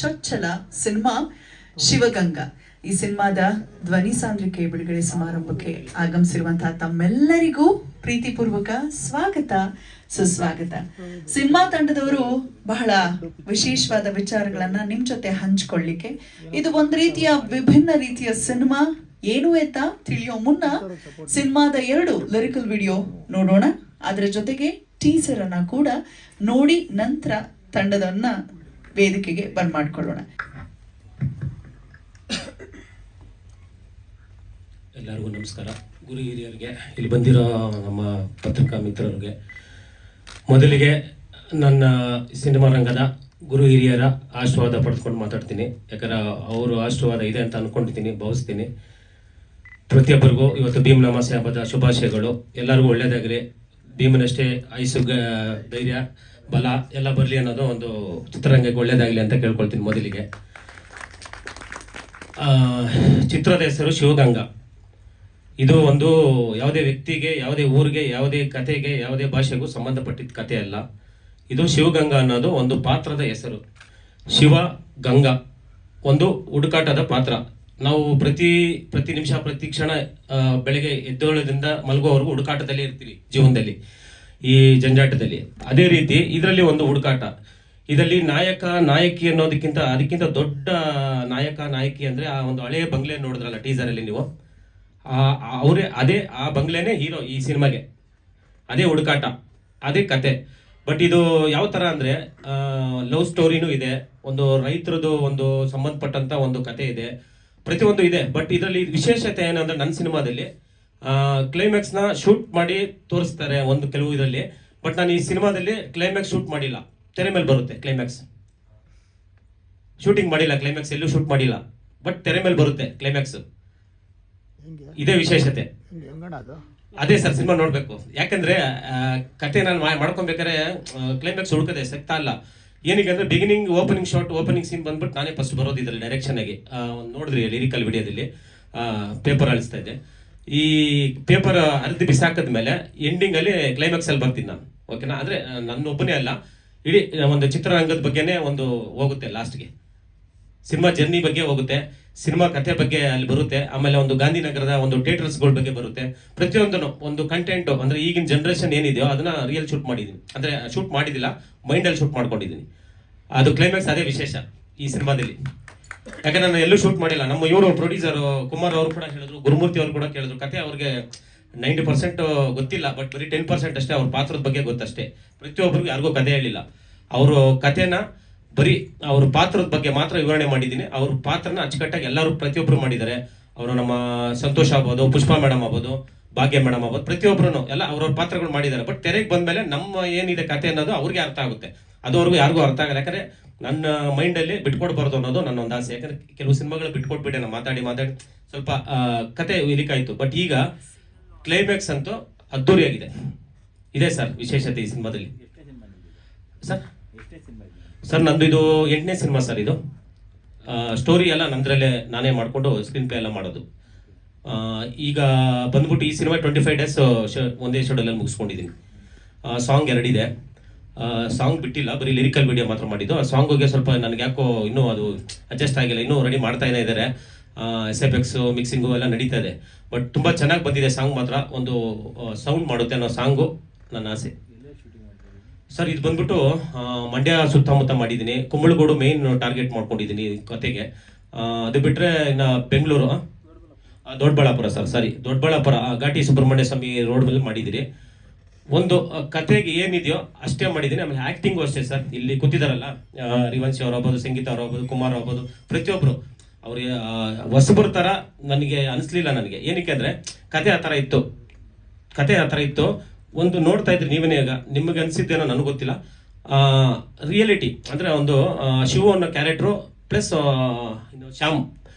ಚೊಚ್ಚಲ ಸಿನಿಮಾ ಶಿವಗಂಗಾ. ಈ ಸಿನಿಮಾದ ಧ್ವನಿ ಸಾಂದ್ರಿಕೆ ಬಿಡುಗಡೆ ಸಮಾರಂಭಕ್ಕೆ ಆಗಮಿಸಿರುವಂತಹ ತಮ್ಮೆಲ್ಲರಿಗೂ ಪ್ರೀತಿಪೂರ್ವಕ ಸ್ವಾಗತ, ಸುಸ್ವಾಗತ. ಸಿನಿಮಾ ತಂಡದವರು ಬಹಳ ವಿಶೇಷವಾದ ವಿಚಾರಗಳನ್ನ ನಿಮ್ ಜೊತೆ ಹಂಚಿಕೊಳ್ಳಿಕ್ಕೆ, ಇದು ಒಂದು ರೀತಿಯ ವಿಭಿನ್ನ ರೀತಿಯ ಸಿನಿಮಾ ಏನು ಅಂತ ತಿಳಿಯೋ ಮುನ್ನ ಸಿನಿಮಾದ 2 ಲಿರಿಕಲ್ ವಿಡಿಯೋ ನೋಡೋಣ. ಅದರ ಜೊತೆಗೆ ಟೀಸರ್ ಅನ್ನ ಕೂಡ ನೋಡಿ ನಂತರ ತಂಡದನ್ನ ವೇದಿಕೆಗೆ ಬಂದ್ ಮಾಡ್ಕೊಳ್ಳೋಣ. ಎಲ್ಲರಿಗೂ ನಮಸ್ಕಾರ. ಗುರು ಹಿರಿಯರಿಗೆ, ಇಲ್ಲಿ ಬಂದಿರೋ ನಮ್ಮ ಪತ್ರಿಕಾ ಮಿತ್ರರಿಗೆ, ಮೊದಲಿಗೆ ನನ್ನ ಸಿನಿಮಾ ರಂಗದ ಗುರು ಹಿರಿಯರ ಆಶೀರ್ವಾದ ಪಡೆದುಕೊಂಡು ಮಾತಾಡ್ತೀನಿ. ಯಾಕಂದ್ರೆ ಅವರು ಆಶೀರ್ವಾದ ಇದೆ ಅಂತ ಅಂದ್ಕೊಂಡಿದ್ದೀನಿ, ಭಾವಿಸ್ತೀನಿ. ಪ್ರತಿಯೊಬ್ಬರಿಗೂ ಇವತ್ತು ಭೀಮ್ ಅಮಾವಾಸ್ಯೆ ಹಬ್ಬದ ಶುಭಾಶಯಗಳು. ಎಲ್ಲರಿಗೂ ಒಳ್ಳೆಯದಾಗಲಿ, ಭೀಮನಷ್ಟೇ ಆಯುಸ್ಸು, ಧೈರ್ಯ, ಬಲ ಎಲ್ಲ ಬರಲಿ ಅನ್ನೋದು ಒಂದು ಚಿತ್ರರಂಗಕ್ಕೆ ಒಳ್ಳೆಯದಾಗಲಿ ಅಂತ ಕೇಳ್ಕೊಳ್ತೀನಿ. ಮೊದಲಿಗೆ ಚಿತ್ರದ ಹೆಸರು ಶಿವಗಂಗಾ. ಇದು ಒಂದು ಯಾವುದೇ ವ್ಯಕ್ತಿಗೆ, ಯಾವುದೇ ಊರಿಗೆ, ಯಾವುದೇ ಕಥೆಗೆ, ಯಾವುದೇ ಭಾಷೆಗೂ ಸಂಬಂಧಪಟ್ಟಿದ್ದ ಕಥೆ ಅಲ್ಲ. ಇದು ಶಿವಗಂಗಾ ಅನ್ನೋದು ಒಂದು ಪಾತ್ರದ ಹೆಸರು. ಶಿವ ಗಂಗಾ ಒಂದು ಹುಡುಕಾಟದ ಪಾತ್ರ. ನಾವು ಪ್ರತಿ ನಿಮಿಷ, ಪ್ರತಿ ಕ್ಷಣ ಬೆಳಗ್ಗೆ ಎದ್ದೇಳೋದ್ರಿಂದ ಮಲಗುವವರೆಗೂ ಹುಡುಕಾಟದಲ್ಲಿ ಇರ್ತೀವಿ ಜೀವನದಲ್ಲಿ, ಈ ಜಂಜಾಟದಲ್ಲಿ. ಅದೇ ರೀತಿ ಇದರಲ್ಲಿ ಒಂದು ಹುಡುಕಾಟ. ಇದರಲ್ಲಿ ನಾಯಕ ನಾಯಕಿ ಅದಕ್ಕಿಂತ ದೊಡ್ಡ ನಾಯಕ ನಾಯಕಿ ಅಂದ್ರೆ ಆ ಒಂದು ಹಳೆಯ ಬಂಗ್ಲೆ ನೋಡಿದ್ರಲ್ಲ ಟೀಸರ್ ಅಲ್ಲಿ ನೀವು, ಅದೇ ಆ ಬಂಗ್ಲೆನೇ ಹೀರೋ ಈ ಸಿನಿಮಾಗೆ. ಅದೇ ಹುಡುಕಾಟ, ಅದೇ ಕತೆ. ಬಟ್ ಇದು ಯಾವ ತರ ಅಂದ್ರೆ ಲವ್ ಸ್ಟೋರಿನೂ ಇದೆ, ಒಂದು ರೈತರದು ಒಂದು ಸಂಬಂಧಪಟ್ಟಂತ ಒಂದು ಕತೆ ಇದೆ, ಪ್ರತಿಯೊಂದು ಇದೆ. ಬಟ್ ಇದರಲ್ಲಿ ವಿಶೇಷತೆ ಏನಂದ್ರೆ ನನ್ನ ಸಿನಿಮಾದಲ್ಲಿ ಕ್ಲೈಮ್ಯಾಕ್ಸ್ ನ ಶೂಟ್ ಮಾಡಿ ತೋರಿಸ್ತಾರೆ ಒಂದು ಕೆಲವು ಇದರಲ್ಲಿ. ಬಟ್ ನಾನು ಈ ಸಿನಿಮಾದಲ್ಲಿ ಕ್ಲೈಮ್ಯಾಕ್ಸ್ ಶೂಟ್ ಮಾಡಿಲ್ಲ, ತೆರೆ ಮೇಲೆ ಬರುತ್ತೆ ಕ್ಲೈಮ್ಯಾಕ್ಸ್. ಶೂಟಿಂಗ್ ಮಾಡಿಲ್ಲ, ಕ್ಲೈಮ್ಯಾಕ್ಸ್ ಎಲ್ಲೂ ಶೂಟ್ ಮಾಡಿಲ್ಲ, ಬಟ್ ತೆರೆ ಮೇಲೆ ಬರುತ್ತೆ ಕ್ಲೈಮ್ಯಾಕ್ಸ್. ಇದೇ ವಿಶೇಷತೆ. ಅದೇ ಸರ್, ಸಿನಿಮಾ ನೋಡ್ಬೇಕು. ಯಾಕಂದ್ರೆ ಕತೆ ನಾನು ಮಾಡ್ಕೊಬೇಕಾದ್ರೆ ಕ್ಲೈಮ್ಯಾಕ್ಸ್ ಹುಡುಕದೆ ಸಿಗ್ತಾ ಇಲ್ಲ. ಏನಕ್ಕೆ ಅಂದ್ರೆ beginning opening shot, opening scene ಬಂದ್ಬಿಟ್ಟು ನಾನೇ ಫಸ್ಟ್ ಬರೋದು ಇದ್ರಲ್ಲಿ ಡೈರೆಕ್ಷನ್ ಆಗಿ. ನೋಡಿದ್ರಿ ಲಿರಿಕಲ್ ವಿಡಿಯೋದಲ್ಲಿ ಪೇಪರ್ ಅಳಿಸ್ತಾ ಇದೆ. ಈ ಪೇಪರ್ ಅರ್ಧಿ ಬಿಸಾಕದ್ಮೇಲೆ ಎಂಡಿಂಗ್ ಅಲ್ಲಿ ಕ್ಲೈಮ್ಯಾಕ್ಸ್ ಅಲ್ಲಿ ಬರ್ತೀನಿ ನಾನು, ಓಕೆನಾ? ಅಂದ್ರೆ ನನ್ನ ಒಬ್ಬನೇ ಅಲ್ಲ, ಇಡೀ ಒಂದು ಚಿತ್ರರಂಗದ ಬಗ್ಗೆನೇ ಒಂದು ಹೋಗುತ್ತೆ ಲಾಸ್ಟ್ಗೆ. ಸಿನಿಮಾ ಜರ್ನಿ ಬಗ್ಗೆ ಹೋಗುತ್ತೆ, ಸಿನಿಮಾ ಕಥೆ ಬಗ್ಗೆ ಅಲ್ಲಿ ಬರುತ್ತೆ. ಆಮೇಲೆ ಒಂದು ಗಾಂಧಿನಗರದ ಒಂದು ಥಿಯೇಟರ್ಸ್ಗಳ ಬಗ್ಗೆ ಬರುತ್ತೆ. ಪ್ರತಿಯೊಂದನ್ನು ಒಂದು ಕಂಟೆಂಟ್ ಅಂದ್ರೆ ಈಗಿನ ಜನರೇಷನ್ ಏನಿದೆಯೋ ಅದನ್ನ ರಿಯಲ್ ಶೂಟ್ ಮಾಡಿದ್ದೀನಿ. ಅಂದ್ರೆ ಶೂಟ್ ಮಾಡಿದಿಲ್ಲ, ಮೈಂಡಲ್ಲಿ ಶೂಟ್ ಮಾಡ್ಕೊಂಡಿದ್ದೀನಿ. ಅದು ಕ್ಲೈಮ್ಯಾಕ್ಸ್ ಅದೇ ವಿಶೇಷ ಈ ಸಿನಿಮಾದಲ್ಲಿ. ಯಾಕಂದ್ರೆ ನಾನು ಎಲ್ಲೂ ಶೂಟ್ ಮಾಡಿಲ್ಲ. ನಮ್ಮ ಇವರು ಪ್ರೊಡ್ಯೂಸರ್ ಕುಮಾರ್ ಅವರು ಕೂಡ ಹೇಳಿದ್ರು, ಗುರುಮೂರ್ತಿ ಅವರು ಕೂಡ ಕೇಳಿದ್ರು. ಕತೆ ಅವ್ರಿಗೆ 90% ಗೊತ್ತಿಲ್ಲ, ಬಟ್ ಬರೀ 10% ಅಷ್ಟೇ ಅವ್ರ ಪಾತ್ರದ ಬಗ್ಗೆ ಗೊತ್ತಷ್ಟೇ. ಪ್ರತಿಯೊಬ್ಬರಿಗೂ ಯಾರಿಗೂ ಕತೆ ಹೇಳಿಲ್ಲ. ಅವರು ಕತೆನ ಬರೀ ಅವ್ರ ಪಾತ್ರದ ಬಗ್ಗೆ ಮಾತ್ರ ವಿವರಣೆ ಮಾಡಿದ್ದೀನಿ. ಅವ್ರ ಪಾತ್ರನ ಅಚ್ಚುಕಟ್ಟಾಗಿ ಎಲ್ಲರೂ ಪ್ರತಿಯೊಬ್ಬರು ಮಾಡಿದ್ದಾರೆ. ಅವರು ನಮ್ಮ ಸಂತೋಷ್ ಆಗ್ಬೋದು, ಪುಷ್ಪಾ ಮೇಡಮ್ ಆಗ್ಬೋದು, ಭಾಗ್ಯ ಮೇಡಮ್ ಆಗ್ಬೋದು, ಪ್ರತಿಯೊಬ್ಬರು ಎಲ್ಲ ಅವ್ರವ್ರ ಪಾತ್ರಗಳು ಮಾಡಿದ್ದಾರೆ. ಬಟ್ ತೆರೆಗೆ ಬಂದ್ಮೇಲೆ ನಮ್ಮ ಏನಿದೆ ಕತೆ ಅನ್ನೋದು ಅವ್ರಿಗೆ ಅರ್ಥ ಆಗುತ್ತೆ, ಅದುವರೆಗೂ ಯಾರಿಗೂ ಅರ್ಥ ಆಗಲ್ಲ. ಯಾಕಂದ್ರೆ ನನ್ನ ಮೈಂಡಲ್ಲಿ ಬಿಟ್ಕೊಡ್ಬಾರ್ದು ಅನ್ನೋದು ನನ್ನ ಒಂದು ಆಸೆ. ಯಾಕಂದ್ರೆ ಕೆಲವು ಸಿನಿಮಾಗಳು ಬಿಟ್ಕೊಟ್ಬಿಟ್ಟೆ ನಾನು ಮಾತಾಡಿ ಸ್ವಲ್ಪ ಕತೆ ಇಲಿಕಾಯ್ತು. ಬಟ್ ಈಗ ಕ್ಲೈಮ್ಯಾಕ್ಸ್ ಅಂತೂ ಅದ್ದೂರಿಯಾಗಿದೆ. ಇದೆ ಸರ್ ವಿಶೇಷತೆ ಈ ಸಿನಿಮಾದಲ್ಲಿ. ಸರ್ ನಂದು ಇದು 8ನೇ ಸಿನಿಮಾ ಸರ್. ಇದು ಸ್ಟೋರಿ ಎಲ್ಲ ನಂದ್ರಲ್ಲೇ ನಾನೇ ಮಾಡಿಕೊಂಡು ಸ್ಕ್ರೀನ್ ಪ್ಲೇ ಎಲ್ಲ ಮಾಡೋದು. ಈಗ ಬಂದ್ಬಿಟ್ಟು ಈ ಸಿನಿಮಾ 25 ಡೇಸ್ ಒಂದೇ ಶೆಡ್ಯೂಲಲ್ಲಿ ಮುಗಿಸ್ಕೊಂಡಿದ್ದೀನಿ. ಸಾಂಗ್ 2 ಇದೆ. ಸಾಂಗ್ ಬಿಟ್ಟಿಲ್ಲ, ಬರೀ ಲಿರಿಕಲ್ ವಿಡಿಯೋ ಮಾತ್ರ ಮಾಡಿದ್ದು. ಆ ಸಾಂಗ್ಗೆ ಸ್ವಲ್ಪ ನನಗೆ ಯಾಕೋ ಇನ್ನೂ ಅದು ಅಡ್ಜಸ್ಟ್ ಆಗಿಲ್ಲ, ಇನ್ನೂ ರೆಡಿ ಮಾಡ್ತಾ ಇದ್ದಾರೆ. SFX ಮಿಕ್ಸಿಂಗು ಎಲ್ಲ ನಡೀತಾ ಇದೆ. ಬಟ್ ತುಂಬ ಚೆನ್ನಾಗಿ ಬಂದಿದೆ ಸಾಂಗ್ ಮಾತ್ರ. ಒಂದು ಸೌಂಡ್ ಮಾಡುತ್ತೆ ಅನ್ನೋ ಸಾಂಗು ನನ್ನ ಆಸೆ ಸರ್. ಇದು ಬಂದ್ಬಿಟ್ಟು ಮಂಡ್ಯ ಸುತ್ತಮುತ್ತ ಮಾಡಿದ್ದೀನಿ. ಕುಂಬಳಗೋಡು ಮೇನ್ ಟಾರ್ಗೆಟ್ ಮಾಡ್ಕೊಂಡಿದ್ದೀನಿ ಕತೆಗೆ. ಅದು ಬಿಟ್ಟರೆ ಇನ್ನು ಬೆಂಗಳೂರು, ದೊಡ್ಡಬಳ್ಳಾಪುರ ಸರ್, ಸಾರಿ ದೊಡ್ಡಬಳ್ಳಾಪುರ ಘಾಟಿ ಸುಬ್ರಹ್ಮಣ್ಯ ಸ್ವಾಮಿ ರೋಡ್ ಮೇಲೆ ಮಾಡಿದ್ದೀನಿ. ಒಂದು ಕತೆಗೆ ಏನಿದೆಯೋ ಅಷ್ಟೇ ಮಾಡಿದ್ದೀನಿ. ಆಮೇಲೆ ಆ್ಯಕ್ಟಿಂಗು ಅಷ್ಟೇ ಸರ್. ಇಲ್ಲಿ ಕೂತಿದಾರಲ್ಲ, ರಿವಂಶಿ ಅವ್ರು ಆಗ್ಬೋದು, ಸಂಗೀತ ಅವ್ರು ಆಗ್ಬೋದು, ಕುಮಾರ್ ಆಗ್ಬೋದು, ಪ್ರತಿಯೊಬ್ಬರು ಅವ್ರಿಗೆ ಹೊಸಬರ ಥರ ನನಗೆ ಅನಿಸ್ಲಿಲ್ಲ. ನನಗೆ ಏನಕ್ಕೆ ಅಂದರೆ ಕತೆ ಆ ಥರ ಇತ್ತು. ಒಂದು ನೋಡ್ತಾ ಇದ್ರಿ ನೀವೇ, ಈಗ ನಿಮಗೆ ಅನಿಸಿದ್ದೇನೋ ನನಗೆ ಗೊತ್ತಿಲ್ಲ. ರಿಯಾಲಿಟಿ ಅಂದರೆ ಒಂದು ಶಿವ ಅನ್ನೋ ಕ್ಯಾರೆಕ್ಟ್ರು ಪ್ಲಸ್ ಶ್ಯಾಮ್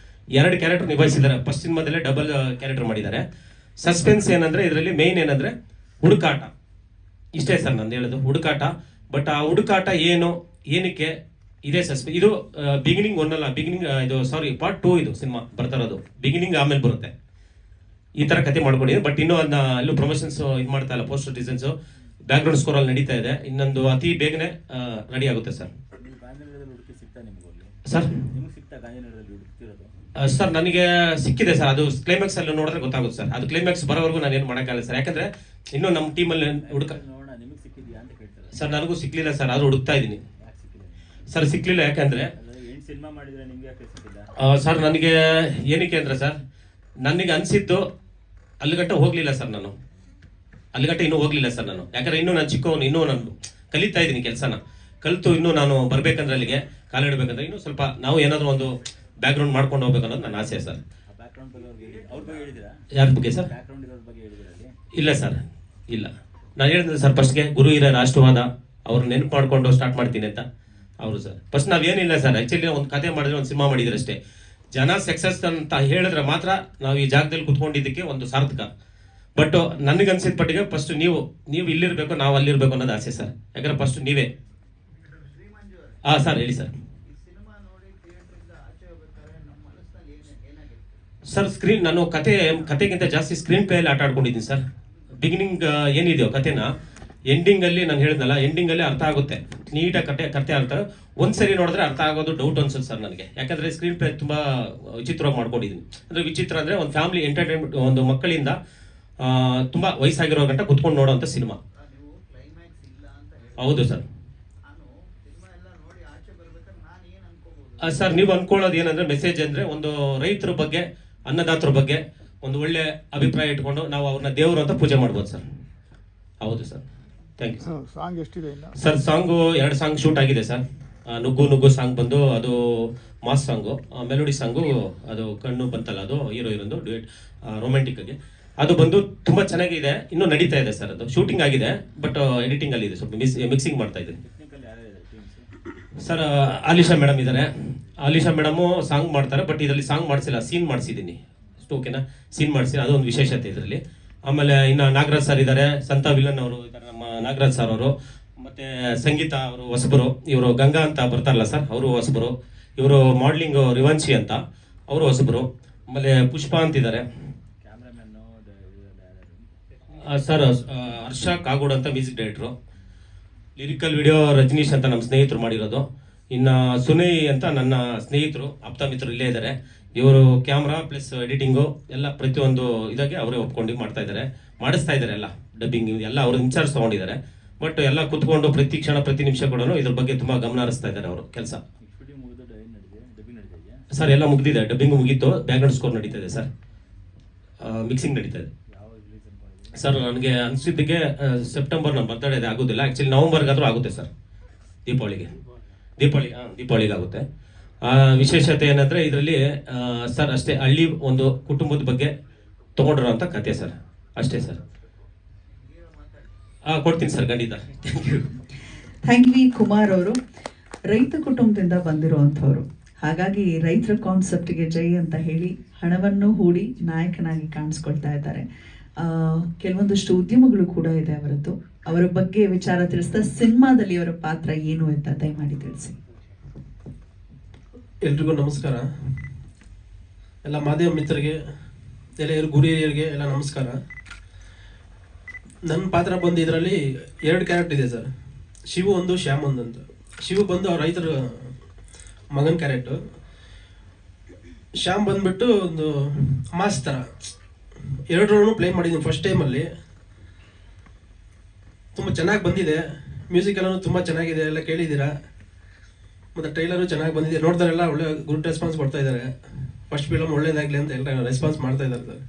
2 ಕ್ಯಾರೆಕ್ಟರ್ ನಿಭಾಯಿಸಿದ್ದಾರೆ. ಫಸ್ಟ್ ಸಿನಿಮಾದಲ್ಲೇ ಡಬಲ್ ಕ್ಯಾರೆಕ್ಟರ್ ಮಾಡಿದ್ದಾರೆ. ಸಸ್ಪೆನ್ಸ್ ಏನಂದರೆ ಇದರಲ್ಲಿ ಮೇಯ್ನ್ ಏನಂದರೆ ಹುಡುಕಾಟ. ಇಷ್ಟೇ ಸರ್ ನಂದು ಹೇಳೋದು, ಹುಡುಕಾಟ. ಬಟ್ ಆ ಹುಡುಕಾಟ ಏನಕ್ಕೆ ಇದೇ ಸಸ್ಪೆನ್ಸ್. ಇದು ಬಿಗಿನಿಂಗ್ 1 ಅಲ್ಲ, ಇದು ಸಾರಿ ಪಾರ್ಟ್ 2 ಇದು ಸಿನಿಮಾ ಬರ್ತಾ ಇರೋದು. ಬಿಗಿನಿಂಗ್ ಆಮೇಲೆ ಬರುತ್ತೆ. ಈ ತರ ಕತೆ ಮಾಡ್ಕೊಂಡಿದ್ದೀನಿ. ಬಟ್ ಇನ್ನೂ ಅದನ್ನ ಎಲ್ಲೂ ಪ್ರಮೋಷನ್ಸ್ ಇದು ಮಾಡ್ತಾ ಇಲ್ಲ. Poster designs, back ground score ಅಲ್ಲಿ ನಡೀತಾ ಇದೆ. ಇನ್ನೊಂದು ಅತಿ ಬೇಗನೆ ರೆಡಿ ಆಗುತ್ತೆ ಸರ್. ಸರ್ ನಿಮ್ಗೆ ಸಿಗ್ತಾ ಗಾಂಧಿನಗರದಲ್ಲಿ ಹುಡುಕ್ತಿರೋದು? ಸರ್ ನನಗೆ ಸಿಕ್ಕಿದೆ ಸರ್, ಅದು ಕ್ಲೈಮ್ಯಾಕ್ಸ್ ಅಲ್ಲಿ ನೋಡಿದ್ರೆ ಗೊತ್ತಾಗುತ್ತೆ ಸರ್. ಅದು ಕ್ಲೈಮ್ಯಾಕ್ಸ್ ಬರೋವರೆಗೂ ನಾನು ಏನು ಮಾಡೋಕ್ಕಾಗಲ್ಲ ಸರ್, ಯಾಕಂದ್ರೆ ಇನ್ನೂ ನಮ್ಮ ಟೀಮಲ್ಲಿ ಹುಡುಕ. ನೋಡೋಣ, ನಿಮಗೆ ಸಿಕ್ಕಿದ್ಯಾ ಅಂತ ಕೇಳ್ತಾರೆ. ಸರ್ ನನಗೂ ಸಿಕ್ಲಿಲ್ಲ ಸರ್, ಆದ್ರೂ ಹುಡುಕ್ತಾ ಇದ್ದೀನಿ. ಯಾಕೆ ಸಿಕ್ಕಿಲ್ಲ? ಸರ್ ಸಿಕ್ಲಿಲ್ಲ ಯಾಕಂದ್ರೆ ಏನು ಸಿನಿಮಾ ಮಾಡಿದ್ರೆ ನಿಮ್ಗೆ ಯಾಕೆ ಸಿಕ್ಕಿಲ್ಲ? ಸರ್ ನನಗೆ ಏನಕ್ಕೆ ಅಂದ್ರೆ ಸರ್, ನನಗೆ ಅನಿಸಿದ್ದು ಅಲ್ಲಿಗಂಟ ಹೋಗ್ಲಿಲ್ಲ ಸರ್, ನಾನು ಅಲ್ಲಿಗಂಟ ಇನ್ನೂ ಹೋಗ್ಲಿಲ್ಲ ಸರ್ ನಾನು. ಯಾಕಂದ್ರೆ ಇನ್ನೂ ನಾನು ಚಿಕ್ಕವನು, ಇನ್ನೂ ನಾನು ಕಲಿತಾ ಇದ್ದೀನಿ ಕೆಲಸನ. ಕಲಿತು ಇನ್ನೂ ನಾನು ಬರ್ಬೇಕಂದ್ರೆ ಅಲ್ಲಿಗೆ ಕಾಲಿಡ್ಬೇಕಂದ್ರೆ ಇನ್ನೂ ಸ್ವಲ್ಪ ನಾವು ಏನಾದರೂ ಒಂದು ಬ್ಯಾಕ್ಗ್ರೌಂಡ್ ಮಾಡ್ಕೊಂಡು ಹೋಗ್ಬೇಕು ಅನ್ನೋದು ನನ್ನ ಆಸೆ ಸರ್. ಆ ಬ್ಯಾಕ್ಗ್ರೌಂಡ್ ಬಗ್ಗೆ ಅವ್ರ ಬಗ್ಗೆ ಹೇಳಿದಿರಾ? ಯಾರ ಬಗ್ಗೆ ಸರ್? ಬ್ಯಾಕ್ಗ್ರೌಂಡ್ ಇರೋದ್ರ ಬಗ್ಗೆ ಹೇಳಿದಿರಾ ಅಲ್ಲಿ? ಇಲ್ಲ ಸರ್, ಇಲ್ಲ. ನಾನು ಹೇಳಿದ್ರೆ ಸರ್ ಫಸ್ಟ್ಗೆ ಗುರು ಹಿರಿಯ ರಾಷ್ಟ್ರವಾದ ಅವ್ರು ನೆನಪು ಮಾಡ್ಕೊಂಡು ಸ್ಟಾರ್ಟ್ ಮಾಡ್ತೀನಿ ಅಂತ. ಅವರು ಸರ್ ಫಸ್ಟ್ ನಾವೇನಿಲ್ಲ ಸರ್, ಆ್ಯಕ್ಚುಲಿ ಒಂದು ಕತೆ ಮಾಡಿದ್ರೆ ಒಂದು ಸಿನಿಮಾ ಮಾಡಿದ್ರೆ ಅಷ್ಟೇ. ಜನ ಸಕ್ಸಸ್ ಅಂತ ಹೇಳಿದ್ರೆ ಮಾತ್ರ ನಾವು ಈ ಜಾಗದಲ್ಲಿ ಕುತ್ಕೊಂಡಿದ್ದಕ್ಕೆ ಒಂದು ಸಾರ್ಥಕ. ಬಟ್ ನನಗೆ ಅನ್ಸಿದ ಪಟ್ಟಿಗೆ ಫಸ್ಟ್ ನೀವು ಇಲ್ಲಿರ್ಬೇಕು, ನಾವು ಅಲ್ಲಿರ್ಬೇಕು ಅನ್ನೋದು ಆಸೆ ಸರ್. ಯಾಕಂದ್ರೆ ಫಸ್ಟ್ ನೀವೇ. ಸರ್ ಹೇಳಿ ಸರ್. ಸರ್ ಸ್ಕ್ರೀನ್, ನಾನು ಕತೆಗಿಂತ ಜಾಸ್ತಿ ಸ್ಕ್ರೀನ್ ಪ್ಲೇಯಲ್ಲಿ ಆಟ ಆಡ್ಕೊಂಡಿದ್ದೀನಿ ಸರ್. ಬಿಗಿನಿಂಗ್ ಏನಿದೆಯೋ ಕತೆನ ಎಂಡಿಂಗ್ ಅಲ್ಲಿ ನಾನು ಹೇಳಿದ್ನಲ್ಲ, ಎಂಡಿಂಗ್ ಅಲ್ಲಿ ಅರ್ಥ ಆಗುತ್ತೆ ನೀಟಾಗಿ ಕತೆ ಅರ್ಥ. ಒಂದ್ಸರಿ ನೋಡಿದ್ರೆ ಅರ್ಥ ಆಗೋದು ಡೌಟ್ ಅನ್ಸುತ್ತೆ ಸರ್ ನನಗೆ. ಯಾಕಂದ್ರೆ ಸ್ಕ್ರೀನ್ ಪ್ಲೇ ತುಂಬಾ ವಿಚಿತ್ರವಾಗಿ ಮಾಡ್ಕೊಂಡಿದ್ದೀನಿ. ಅಂದ್ರೆ ವಿಚಿತ್ರ ಅಂದ್ರೆ ಒಂದು ಫ್ಯಾಮಿಲಿ ಎಂಟರ್ಟೈನ್ಮೆಂಟ್, ಒಂದು ಮಕ್ಕಳಿಂದ ತುಂಬಾ ವಯಸ್ಸಾಗಿರೋ ಗಂಟ ಕುತ್ಕೊಂಡು ನೋಡೋಂಥ ಸಿನಿಮಾ. ಹೌದು ಸರ್. ಸರ್ ನೀವು ಅನ್ಕೊಳ್ಳೋದು ಏನಂದ್ರೆ ಮೆಸೇಜ್ ಅಂದ್ರೆ ಒಂದು ರೈತರ ಬಗ್ಗೆ, ಅನ್ನದಾತರ ಬಗ್ಗೆ ಒಂದು ಒಳ್ಳೆ ಅಭಿಪ್ರಾಯ ಇಟ್ಕೊಂಡು ನಾವು ಅವ್ರನ್ನ ದೇವರು ಅಂತ ಪೂಜೆ ಮಾಡ್ಬೋದು ಸರ್. ಹೌದು sir, thank you sir. Song ಎಷ್ಟಿದೆ ಸರ್? ಸಾಂಗು 2 ಸಾಂಗ್ ಶೂಟ್ ಆಗಿದೆ ಸರ್. ನುಗ್ಗು ಸಾಂಗ್ ಬಂದು ಅದು ಮಾಸ್ ಸಾಂಗು. ಮೆಲೋಡಿ ಸಾಂಗು ಅದು ಕಣ್ಣು ಬಂತಲ್ಲ, ಅದು ಹೀರೋಯಿನೊಂದು ಡ್ಯೂಯೆಟ್ ರೊಮ್ಯಾಂಟಿಕ್ ಆಗಿ ಅದು ಬಂದು ತುಂಬಾ ಚೆನ್ನಾಗಿದೆ. ಇನ್ನೂ ನಡೀತಾ ಇದೆ ಸರ್, ಅದು ಶೂಟಿಂಗ್ ಆಗಿದೆ ಬಟ್ ಎಡಿಟಿಂಗ್ ಅಲ್ಲಿ ಇದೆ, ಸ್ವಲ್ಪ ಮಿಕ್ಸಿಂಗ್ ಮಾಡ್ತಾ ಇದ್ದೀನಿ ಟೆಕ್ನಿಕಲ್ ಯಾರ್ಯಾರು ಟೀಮ್ಸ್? ಸರ್. ಆಲಿಶಾ ಮೇಡಮ್ ಇದ್ದಾರೆ. ಆಲಿಶಾ ಮೇಡಮು ಸಾಂಗ್ ಮಾಡ್ತಾರೆ, ಬಟ್ ಇದರಲ್ಲಿ ಸಾಂಗ್ ಮಾಡಿಸಿಲ್ಲ, ಸೀನ್ ಮಾಡಿಸಿದ್ದೀನಿ ಅಷ್ಟು. ಓಕೆನಾ, ಸೀನ್ ಮಾಡಿಸಿ, ಅದೊಂದು ವಿಶೇಷತೆ ಇದರಲ್ಲಿ. ಆಮೇಲೆ ಇನ್ನು ನಾಗರಾಜ್ ಸರ್ ಇದ್ದಾರೆ, ಸಂತ ವಿಲನ್ ಅವರು ಇದ್ದಾರೆ, ನಮ್ಮ ನಾಗರಾಜ್ ಸರ್ ಅವರು. ಮತ್ತೆ ಸಂಗೀತ ಅವರು ಹೊಸಬರು, ಇವರು ಗಂಗಾ ಅಂತ ಬರ್ತಾರಲ್ಲ ಸರ್, ಅವರು ಹೊಸಬರು. ಇವರು ಮಾಡ್ಲಿಂಗ್ ರಿವಂಶಿ ಅಂತ, ಅವರು ಹೊಸಬರು. ಆಮೇಲೆ ಪುಷ್ಪ ಅಂತಿದ್ದಾರೆ ಕ್ಯಾಮ್ರಾಮನ್ನು ಸರ್. ಹರ್ಷ ಕಾಗೋಡ್ ಅಂತ music director. Lyrical video Rajneesh ಅಂತ ನಮ್ಮ ಸ್ನೇಹಿತರು ಮಾಡಿರೋದು. ಇನ್ನು ಸುನೈ ಅಂತ ನನ್ನ ಸ್ನೇಹಿತರು, ಆಪ್ತ ಮಿತ್ರರು ಇಲ್ಲೇ ಇದ್ದಾರೆ. ಇವರು ಕ್ಯಾಮ್ರಾ ಪ್ಲಸ್ ಎಡಿಟಿಂಗು ಎಲ್ಲ ಪ್ರತಿಯೊಂದು ಇದಾಗೆ ಅವರೇ ಒಪ್ಕೊಂಡು ಮಾಡಿಸ್ತಾ ಇದ್ದಾರೆ. ಎಲ್ಲ ಡಬ್ಬಿಂಗ್ ಎಲ್ಲ ಅವರು ಇನ್ಚಾರ್ಜ್ ತೊಗೊಂಡಿದ್ದಾರೆ. ಬಟ್ ಎಲ್ಲ ಕುತ್ಕೊಂಡು ಪ್ರತಿ ಕ್ಷಣ ಪ್ರತಿ ನಿಮಿಷ ಕೂಡ ಇದ್ರ ಬಗ್ಗೆ ತುಂಬ ಗಮನ ಹರಿಸ್ತಾ ಇದ್ದಾರೆ ಅವರು ಕೆಲಸ. ಶೂಟಿಂಗ್ ಮುಗಿದು ಡಬ್ಬಿಂಗ್ ನಡೀತಿದೆಯಾ ಸರ್? ಎಲ್ಲ ಮುಗಿದಿದೆ, ಡಬ್ಬಿಂಗ್ ಮುಗೀತು, ಬ್ಯಾಕ್ಗ್ರೌಂಡ್ ಸ್ಕೋರ್ ನಡೀತಾ ಇದೆ ಸರ್, ಮಿಕ್ಸಿಂಗ್ ನಡೀತಾ ಇದೆ ಯಾವ ರಿಲೀಸ್ ಅನ್ಕೊಂಡಿದ್ದೀವಿ? ಸರ್. ನನಗೆ ಅನಿಸಿದ್ದಕ್ಕೆ ಸೆಪ್ಟೆಂಬರ್ ನನ್ನ ಬರ್ತಡೇ ಆಗೋದಿಲ್ಲ, ಆ್ಯಕ್ಚುಲಿ ನವಂಬರ್ಗಾದರೂ ಆಗುತ್ತೆ ಸರ್. ದೀಪಾವಳಿಗೆ ಆಗುತ್ತೆ. ವಿಶೇಷತೆ ಏನಂದ್ರೆ ಇದರಲ್ಲಿ ಸರ್ ಅಷ್ಟೇ ಹಳ್ಳಿ ಒಂದು ಕುಟುಂಬದ ಬಗ್ಗೆ ತಗೊಂಡಿರೋ ಅಂತ ಕತೆ ಸರ್, ಅಷ್ಟೇ ಸರ್. ಕೊಡ್ತೀನಿ ಸರ್, ಖಂಡಿತ. Thank you. ಕುಮಾರ್ ಅವರು ರೈತ ಕುಟುಂಬದಿಂದ ಬಂದಿರುವಂಥವ್ರು, ಹಾಗಾಗಿ ರೈತರ ಕಾನ್ಸೆಪ್ಟ್ಗೆ ಜೈ ಅಂತ ಹೇಳಿ ಹಣವನ್ನು ಹೂಡಿ ನಾಯಕನಾಗಿ ಕಾಣಿಸ್ಕೊಳ್ತಾ ಇದ್ದಾರೆ. ಕೆಲವೊಂದಷ್ಟು ಉದ್ಯಮಗಳು ಕೂಡ ಇದೆ ಅವರದ್ದು. ಅವರ ಬಗ್ಗೆ ವಿಚಾರ ತಿಳಿಸ್ತಾ ಸಿನಿಮಾದಲ್ಲಿ ಅವರ ಪಾತ್ರ ಏನು ಅಂತ ದಯಮಾಡಿ ತಿಳಿಸಿ. ಎಲ್ರಿಗೂ ನಮಸ್ಕಾರ. ಎಲ್ಲ ಮಾಧ್ಯಮ ಮಿತ್ರರಿಗೆ, ಎಲ್ಲ ಗುರು ಹಿರಿಯರಿಗೆ ಎಲ್ಲ ನಮಸ್ಕಾರ. ನನ್ನ ಪಾತ್ರ ಬಂದು ಇದರಲ್ಲಿ 2 ಕ್ಯಾರೆಕ್ಟರ್ ಇದೆ ಸರ್. ಶಿವು ಒಂದು, ಶ್ಯಾಮ್ ಒಂದು ಅಂತ. ಶಿವು ಬಂದು ಅವ್ರ ರೈತರ ಮಗನ ಕ್ಯಾರೆಕ್ಟರ್. ಶ್ಯಾಮ್ ಬಂದ್ಬಿಟ್ಟು ಒಂದು ಮಾಸ್ ಥರ. 2 ರೌಂಡು ಪ್ಲೇ ಮಾಡಿದ್ದೀನಿ ಫಸ್ಟ್ ಟೈಮಲ್ಲಿ. ತುಂಬ ಚೆನ್ನಾಗಿ ಬಂದಿದೆ. ಮ್ಯೂಸಿಕ್ ಎಲ್ಲನೂ ತುಂಬ ಚೆನ್ನಾಗಿದೆ, ಎಲ್ಲ ಕೇಳಿದ್ದೀರಾ. ಮತ್ತು ಟ್ರೈಲರು ಚೆನ್ನಾಗಿ ಬಂದಿದೆ, ನೋಡ್ತಾರೆಲ್ಲ ಒಳ್ಳೆ ಗುಡ್ ರೆಸ್ಪಾನ್ಸ್ ಕೊಡ್ತಾ ಇದ್ದಾರೆ. ಫಸ್ಟ್ ಫಿಲಮ್ ಒಳ್ಳೇದಾಗಲಿ ಅಂತ ಎಲ್ಲ ರೆಸ್ಪಾನ್ಸ್ ಮಾಡ್ತಾ ಇದ್ದಾರೆ ಸರ್.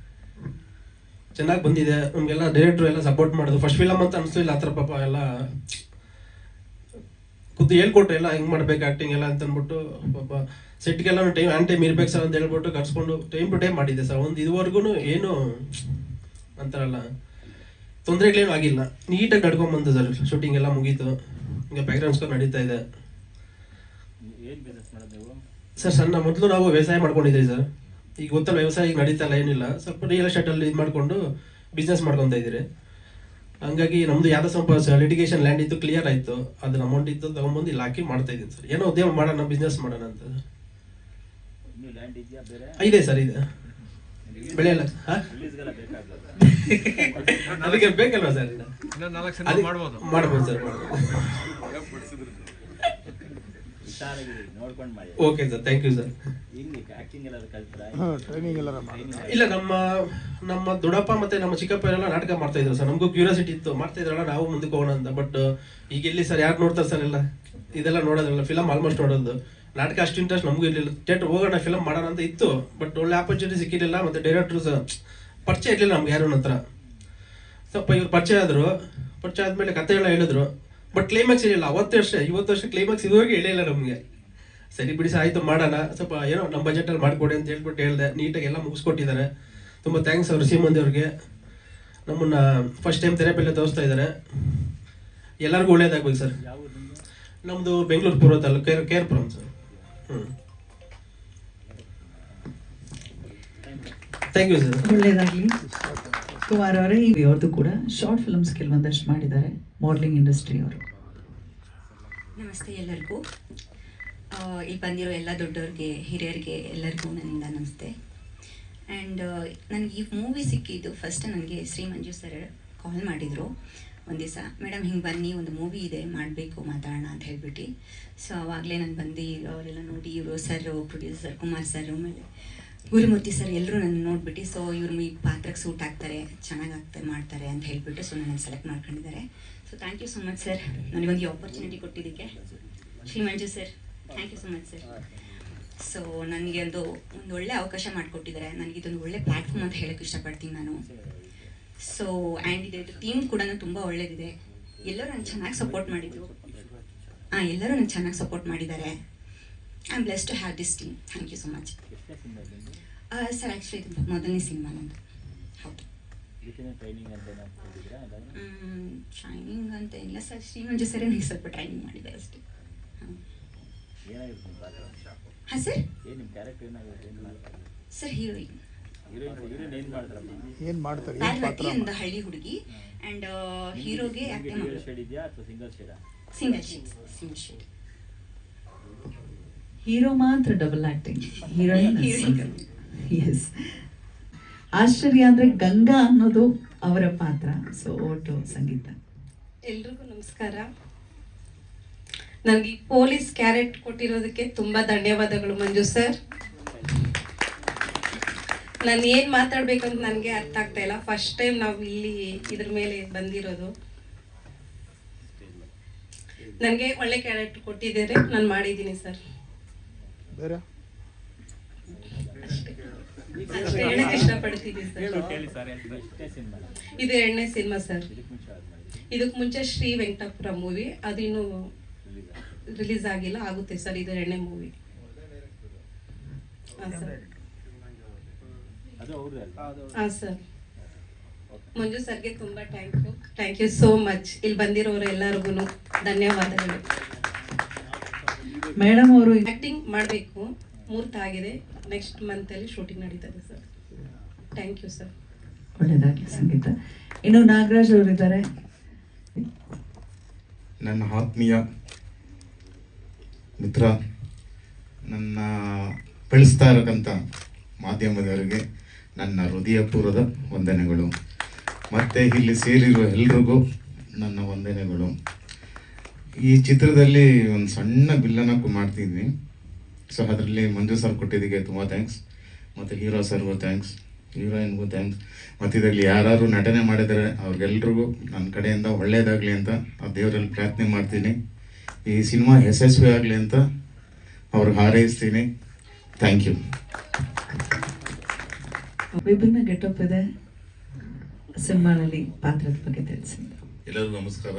ಚೆನ್ನಾಗಿ ಬಂದಿದೆ. ನಮಗೆಲ್ಲ ಡೈರೆಕ್ಟ್ರು ಎಲ್ಲ ಸಪೋರ್ಟ್ ಮಾಡೋದು. ಫಸ್ಟ್ ಫಿಲಮ್ ಅಂತ ಅನಿಸ್ಲಿಲ್ಲ ಆ ಥರ, ಪಾಪ ಎಲ್ಲ ಖುದ್ದು ಹೇಳ್ಕೊಟ್ರು ಎಲ್ಲ ಹೆಂಗೆ ಮಾಡ್ಬೇಕು ಆ್ಯಕ್ಟಿಂಗ್ ಎಲ್ಲ ಅಂತ ಅಂದ್ಬಿಟ್ಟು. ಪಾಪ ಸೆಟ್ಗೆಲ್ಲ ಟೈಮ್ ಇರ್ಬೇಕು ಸರ್ ಅಂತ ಹೇಳ್ಬಿಟ್ಟು ಕರ್ಸ್ಕೊಂಡು ಟೈಮ್ ಟು ಟೈಮ್ ಮಾಡಿದ್ದೆ ಸರ್. ಒಂದು ಇದುವರೆಗೂ ಏನು ಅಂತಾರಲ್ಲ ತೊಂದರೆಗಳೇನು ಆಗಿಲ್ಲ, ನೀಟಾಗಿ ನಡ್ಕೊಂಬಂತು ಸರ್. ಶೂಟಿಂಗ್ ಎಲ್ಲ ಮುಗೀತು, ಈಗ ಬ್ಯಾಕ್ಗ್ರೌಂಡ್ ಸ್ಕೋರ್ ನಡೀತಾ ಇದೆ ಏನು ಬಿಸ್ನೆಸ್ ಮಾಡೋದು ನೀವು? ಸರ್ ಮೊದಲು ನಾವು ವ್ಯವಸಾಯ ಮಾಡ್ಕೊಂಡಿದ್ರಿ ಸರ್. ಈಗ ಗೊತ್ತಲ್ಲ ವ್ಯವಸಾಯ ಈಗ ನಡೀತಾ ಇಲ್ಲ, ಏನಿಲ್ಲ. ಸ್ವಲ್ಪ ರಿಯಲ್ ಎಸ್ಟೇಟಲ್ಲಿ ಇದು ಮಾಡಿಕೊಂಡು ಬಿಸ್ನೆಸ್ ಮಾಡ್ಕೊತಾ ಇದ್ದೀರಿ. ಹಂಗಾಗಿ ನಮ್ಮದು ಯಾವುದೋ ಸ್ವಲ್ಪ ಲಿಟಿಗೇಷನ್ ಲ್ಯಾಂಡ್ ಇತ್ತು, ಕ್ಲಿಯರ್ ಆಯಿತು. ಅದನ್ನ ಅಮೌಂಟ್ ಇತ್ತು, ತೊಗೊಂಬಂದು ಇಲ್ಲಿ ಹಾಕಿ ಮಾಡ್ತಾ ಇದ್ದೀನಿ ಸರ್. ಏನೋ ಉದ್ಯಮ ಮಾಡೋಣ, ಬಿಸ್ನೆಸ್ ಮಾಡೋಣ ಅಂತ. ಇನ್ನೂ ಲ್ಯಾಂಡ್ ಇದೆಯಾ ಬೇರೆ? ಇದೆ ಸರ್, ಇದೆ. ಬೆಳೆ ಎಲ್ಲ ರಿಲೀಸ್ಗೆಲ್ಲ ಬೇಕಾಗ್ತದೆ. ಅದಕ್ಕೆ ಬೇಕಲ್ವಾ ಸರ್? ಮಾಡ್ಬೋದು ಮಾಡ್ಬೋದು ಸರ್, ಹುಷಾರಾಗಿರಿ, ನೋಡ್ಕೊಂಡು ಮಾಡಿ. Okay sir, thank you sir. ಇಲ್ಲಿ ಆಕ್ಟಿಂಗ್ ಎಲ್ಲ ಕಲ್ತ್ರಾ? ಟ್ರೈನಿಂಗ್ ಎಲ್ಲ ಮಾಡಿ. ಇಲ್ಲ, ನಮ್ಮ ದೊಡ್ಡಪ್ಪ ಮತ್ತೆ ನಮ್ಮ ಚಿಕ್ಕಪ್ಪ ಎಲ್ಲ ನಾಟಕ ಮಾಡ್ತಾ ಇದ್ರು ಸರ್. ನಮಗೂ ಕ್ಯೂರಿಯಾಸಿಟಿ ಇತ್ತು, ಮಾಡ್ತಾ ಇದ್ರಲ್ಲ ನಾವು ಮುಂದಕ್ಕೆ ಹೋಗೋಣ ಅಂತ. ಬಟ್ ಈಗ ಎಲ್ಲಿ ಸರ್ ಯಾರು ನೋಡ್ತಾರೆ ಸರ್? ಎಲ್ಲ ಇದೆಲ್ಲ ನೋಡೋದಿಲ್ಲ, ಫಿಲಮ್ ಆಲ್ಮೋಸ್ಟ್ ನೋಡೋದು. ನಾಟಕ ಅಷ್ಟು ಇಂಟ್ರೆಸ್ಟ್ ನಮಗೂ ಇರಲಿಲ್ಲ. ಥಿಯೇಟರ್ ಹೋಗೋಣ, ಫಿಲಮ್ ಮಾಡೋಣ ಅಂತ ಇತ್ತು, ಬಟ್ ಒಳ್ಳೆ ಆಪರ್ಚುನಿಟಿ ಸಿಕ್ಕಿರಲಿಲ್ಲ. ಮತ್ತೆ ಡೈರೆಕ್ಟ್ರು ಸಹ ಪರಿಚಯ ಇರಲಿಲ್ಲ ನಮ್ಗೆ ಯಾರು ಹತ್ರ. ಸ್ವಲ್ಪ ಇವ್ರು ಪರಿಚಯ ಆದರು. ಪರಿಚಯ ಆದಮೇಲೆ ಕತೆ ಎಲ್ಲ ಹೇಳಿದ್ರು, ಬಟ್ ಕ್ಲೈಮ್ಯಾಕ್ಸ್ ಇರಲಿಲ್ಲ. ಇವತ್ತು ವರ್ಷ ಕ್ಲೈಮ್ಯಾಕ್ಸ್ ಇದುವರೆಗೆ ಹೇಳಿಲ್ಲ ನಮಗೆ. ಸರಿ ಬಿಡಿ ಸರ್, ಆಯಿತು ಮಾಡೋಣ, ಸ್ವಲ್ಪ ಏನೋ ನಮ್ಮ ಬಜೆಟಲ್ಲಿ ಮಾಡಿಕೊಡಿ ಅಂತ ಹೇಳ್ಬಿಟ್ಟು ಹೇಳಿದೆ. ನೀಟಾಗಿ ಎಲ್ಲ ಮುಗಿಸ್ಕೊಟ್ಟಿದ್ದಾರೆ. ತುಂಬ ಥ್ಯಾಂಕ್ಸ್ ಅವರು, ಸೀಮಂದಿ ಅವ್ರಿಗೆ. ನಮ್ಮನ್ನು ಫಸ್ಟ್ ಟೈಮ್ ಥೆರಪಿಯಲ್ಲೇ ತೋರಿಸ್ತಾ ಇದ್ದಾರೆ. ಎಲ್ಲರಿಗೂ ಒಳ್ಳೇದಾಗ್ಬೇಕು ಸರ್. ಯಾವ ಊರು ನಿಮ್ದು? ನಮ್ಮದು ಬೆಂಗಳೂರು ಪೂರ್ವ taluk, Kerpuram sir. Thank you sir. ಒಳ್ಳೇದಾಗ್ಲಿ. ಕುಮಾರ್ ಅವರೇ, ಅವ್ರದ್ದು ಕೂಡ ಶಾರ್ಟ್ ಫಿಲ್ಮ್ಸ್ ಕೆಲವೊಂದಷ್ಟು ಮಾಡಿದ್ದಾರೆ, ಮಾಡಲಿಂಗ್ ಇಂಡಸ್ಟ್ರಿ ಅವರು. ನಮಸ್ತೆ ಎಲ್ಲರಿಗೂ. ಇಲ್ಲಿ ಬಂದಿರೋ ಎಲ್ಲ ದೊಡ್ಡವ್ರಿಗೆ, ಹಿರಿಯರಿಗೆ ಎಲ್ಲರಿಗೂ ನನ್ನಿಂದ ನಮಸ್ತೆ. ಆ್ಯಂಡ್ ನನಗೆ ಈ ಮೂವಿ ಸಿಕ್ಕಿದ್ದು ಫಸ್ಟ್ ನನಗೆ ಶ್ರೀ ಮಂಜು ಸರ್ ಕಾಲ್ ಮಾಡಿದರು ಒಂದು ದಿವಸ. ಮೇಡಮ್ ಹಿಂಗೆ ಬನ್ನಿ, ಒಂದು ಮೂವಿ ಇದೆ, ಮಾಡಬೇಕು, ಮಾತಾಡೋಣ ಅಂತ ಹೇಳ್ಬಿಟ್ಟು. ಸೊ ಆವಾಗಲೇ ನಾನು ಬಂದು ಅವರೆಲ್ಲ ನೋಡಿ, ಇವರು ಸರ್, ಪ್ರೊಡ್ಯೂಸರ್ ಕುಮಾರ್ ಸರ್, ಆಮೇಲೆ ಗುರುಮೂರ್ತಿ ಸರ್ ಎಲ್ಲರೂ ನನ್ನ ನೋಡ್ಬಿಟ್ಟು, ಸೊ ಇವ್ರು ಈ ಪಾತ್ರಕ್ಕೆ ಸೂಟ್ ಆಗ್ತಾರೆ, ಚೆನ್ನಾಗಾಗ್ತಾರೆ, ಮಾಡ್ತಾರೆ ಅಂತ ಹೇಳ್ಬಿಟ್ಟು ಸೊ ನನ್ನ ಸೆಲೆಕ್ಟ್ ಮಾಡ್ಕೊಂಡಿದ್ದಾರೆ. So thank you so much sir, ನನಗೊಂದು ಈ ಆಪರ್ಚುನಿಟಿ ಕೊಟ್ಟಿದ್ದಕ್ಕೆ. Shri Manju sir, thank you so much sir. So ನನಗೆ ಒಂದು ಒಳ್ಳೆ ಅವಕಾಶ ಮಾಡಿಕೊಟ್ಟಿದ್ದಾರೆ. ನನಗಿದೊಂದು ಒಳ್ಳೆ ಪ್ಲ್ಯಾಟ್ಫಾರ್ಮ್ ಅಂತ ಹೇಳೋಕ್ಕೆ ಇಷ್ಟಪಡ್ತೀನಿ ನಾನು. ಸೊ ಆ್ಯಂಡ್ ಇದೆ ಟೀಮ್ ಕೂಡ ತುಂಬ ಒಳ್ಳೇದಿದೆ. ಎಲ್ಲರೂ ನನಗೆ ಚೆನ್ನಾಗಿ ಸಪೋರ್ಟ್ ಮಾಡಿದರು. ಎಲ್ಲರೂ ನನಗೆ ಚೆನ್ನಾಗಿ ಸಪೋರ್ಟ್ ಮಾಡಿದ್ದಾರೆ. I am blessed to have this team. Thank you so much sir. Actually ಇದು ಮೊದಲನೇ ಸಿನಿಮಾ ನಂದು. ಹೌದು. ಟ್ರೈನಿಂಗ್ ಅಂತ ಕೊಟ್ಟಿದ್ದೀರಾ? ಟ್ರೈನಿಂಗ್ ಅಂತ ಇಲ್ಲ ಸರ್, ಶ್ರೀ ಮಂಜು ಸರ್ ನನಗೆ ಸ್ವಲ್ಪ ಟ್ರೈನಿಂಗ್ ಮಾಡಿದ್ದಾರೆ ಅಷ್ಟೇ. ಏನಾಗಿರುತ್ತೆ ನಿಮ್ಮ ಪಾತ್ರ? ಹಾಂ ಸರ್. ಏನು ನಿಮ್ಮ ಕ್ಯಾರೆಕ್ಟರ್ ಏನಾಗುತ್ತೆ? ಏನು ಮಾಡ್ತಾರೆ? Sir heroine. ಹೀರೋಯಿನ್ ಏನು ಮಾಡ್ತಾರಮ್ಮ? ಏನ್ ಮಾಡ್ತಾರೆ? ಪಾರ್ವತಿ ಒಂದು ಹಳ್ಳಿ ಹುಡುಗಿ. ಆ್ಯಂಡ್ ಹೀರೋಗೆ ಡ್ಯುಯಲ್ ಶೇಡ್ ಇದೆಯಾ ಅಥವಾ ಸಿಂಗಲ್ ಶೇಡಾ? Single shade. ಹೀರೋ ಮಾತ್ರ double acting, heroine single. Yes. ಆಶ್ಚರ್ಯ ಅಂದ್ರೆ ಗಂಗಾ ಅನ್ನೋದು ಅವರ ಪಾತ್ರ. So vote Sangeetha. ಎಲ್ರಿಗೂ ನಮಸ್ಕಾರ. ನನಗೆ ಪೊಲೀಸ್ ಕ್ಯಾರೆಟ್ ಕೊಟ್ಟಿರೋದಕ್ಕೆ ತುಂಬಾ ಧನ್ಯವಾದಗಳು ಮಂಜು ಸರ್. ನಾನು ಏನು ಮಾತಾಡ್ಬೇಕಂತ ನನಗೆ ಅರ್ಥ ಆಗ್ತಾ ಇಲ್ಲ. ಫಸ್ಟ್ ಟೈಮ್ ನಾವು ಇಲ್ಲಿ ಇದ್ರ ಮೇಲೆ ಬಂದಿರೋದು. ನನಗೆ ಒಳ್ಳೆ ಕ್ಯಾರೆಟ್ ಕೊಟ್ಟಿದ್ದಾರೆ, ನಾನು ಮಾಡಿದ್ದೀನಿ ಸರ್. ಬೇರೆ ಅಷ್ಟೇ ಹೇಳಕ್ಕೆ ಇಷ್ಟಪಡ್ತೀನಿ ಸರ್. ಹೇಳಿ ಸರ್, ಎಷ್ಟನೇ ಸಿನಿಮಾ? ಇದು 2ನೇ ಸಿನಿಮಾ ಸರ್. ಇದಕ್ಕೆ ಮುಂಚೆ ಆದ್ಮೇಲೆ ಇದಕ್ಕೆ ಮುಂಚೆ ಶ್ರೀ ವೆಂಕಟಾಪುರ ಮೂವಿ, ಅದಿನ್ನೂ ರಿಲೀಸ್ ರಿಲೀಸ್ ಆಗಿಲ್ಲ, ಆಗುತ್ತೆ ಸರ್. ಇದು 2ನೇ ಮೂವಿ. ಹಾಂ ಸರ್. ಅದು ಅವ್ರದ್ದೇ ಅಲ್ವಾ? ಹಾಂ ಸರ್. ಮಂಜು ಸರ್ಗೆ ತುಂಬ ಥ್ಯಾಂಕ್ ಯು ಸೋ ಮಚ್. ಇಲ್ಲಿ ಬಂದಿರೋರು ಎಲ್ಲರಿಗೂ ಧನ್ಯವಾದಗಳು. ಮೇಡಮ್ ಅವರು ಆ್ಯಕ್ಟಿಂಗ್ ಮಾಡಬೇಕು, ಮುಹೂರ್ತ ಆಗಿದೆ, ನೆಕ್ಸ್ಟ್ ಮಂತಲ್ಲಿ ಶೂಟಿಂಗ್ ನಡೀತದೆ ಸರ್. Thank you sir. ಒಳ್ಳೇದಾಗ್ಲಿ ಸಂಗೀತ. ಇನ್ನು ನಾಗರಾಜ್ ಅವರು ಇದ್ದಾರೆ. ನನ್ನ ಆತ್ಮೀಯ ಮಿತ್ರ, ನನ್ನ ಬೆಳೆಸ್ತಾ ಇರತಕ್ಕಂಥ ಮಾಧ್ಯಮದವರಿಗೆ ನನ್ನ ಹೃದಯಪೂರ್ವದ ವಂದನೆಗಳು. ಮತ್ತು ಇಲ್ಲಿ ಸೇರಿರುವ ಎಲ್ರಿಗೂ ನನ್ನ ವಂದನೆಗಳು. ಈ ಚಿತ್ರದಲ್ಲಿ ಒಂದು ಸಣ್ಣ ಬಿಲ್ಲನ್ನು ಮಾಡ್ತಿದ್ವಿ. ಸೊ ಅದರಲ್ಲಿ ಮಂಜು ಸರ್ ಕೊಟ್ಟಿದ್ದಕ್ಕೆ ತುಂಬ ಥ್ಯಾಂಕ್ಸ್. ಮತ್ತು ಹೀರೋ ಸರ್ಗೂ ಥ್ಯಾಂಕ್ಸ್, ಹೀರೋಯಿನ್ಗೂ ಥ್ಯಾಂಕ್ಸ್. ಮತ್ತು ಇದರಲ್ಲಿ ಯಾರು ನಟನೆ ಮಾಡಿದರೆ ಅವ್ರಿಗೆಲ್ರಿಗೂ ನನ್ನ ಕಡೆಯಿಂದ ಒಳ್ಳೆಯದಾಗಲಿ ಅಂತ ಆ ದೇವರಲ್ಲಿ ಪ್ರಾರ್ಥನೆ ಮಾಡ್ತೀನಿ. ಈ ಸಿನಿಮಾ ಯಶಸ್ವಿ ಆಗಲಿ ಅಂತ ಅವ್ರಿಗೆ ಹಾರೈಸ್ತೀನಿ. Thank you. ವಿಭಿನ್ನ ಗೆಟಪ್ ಇದೆ ಸಿನಿಮಾನಲ್ಲಿ, ಪಾತ್ರದ ಬಗ್ಗೆ ತಿಳಿಸಿ. ಎಲ್ಲರಿಗೂ ನಮಸ್ಕಾರ,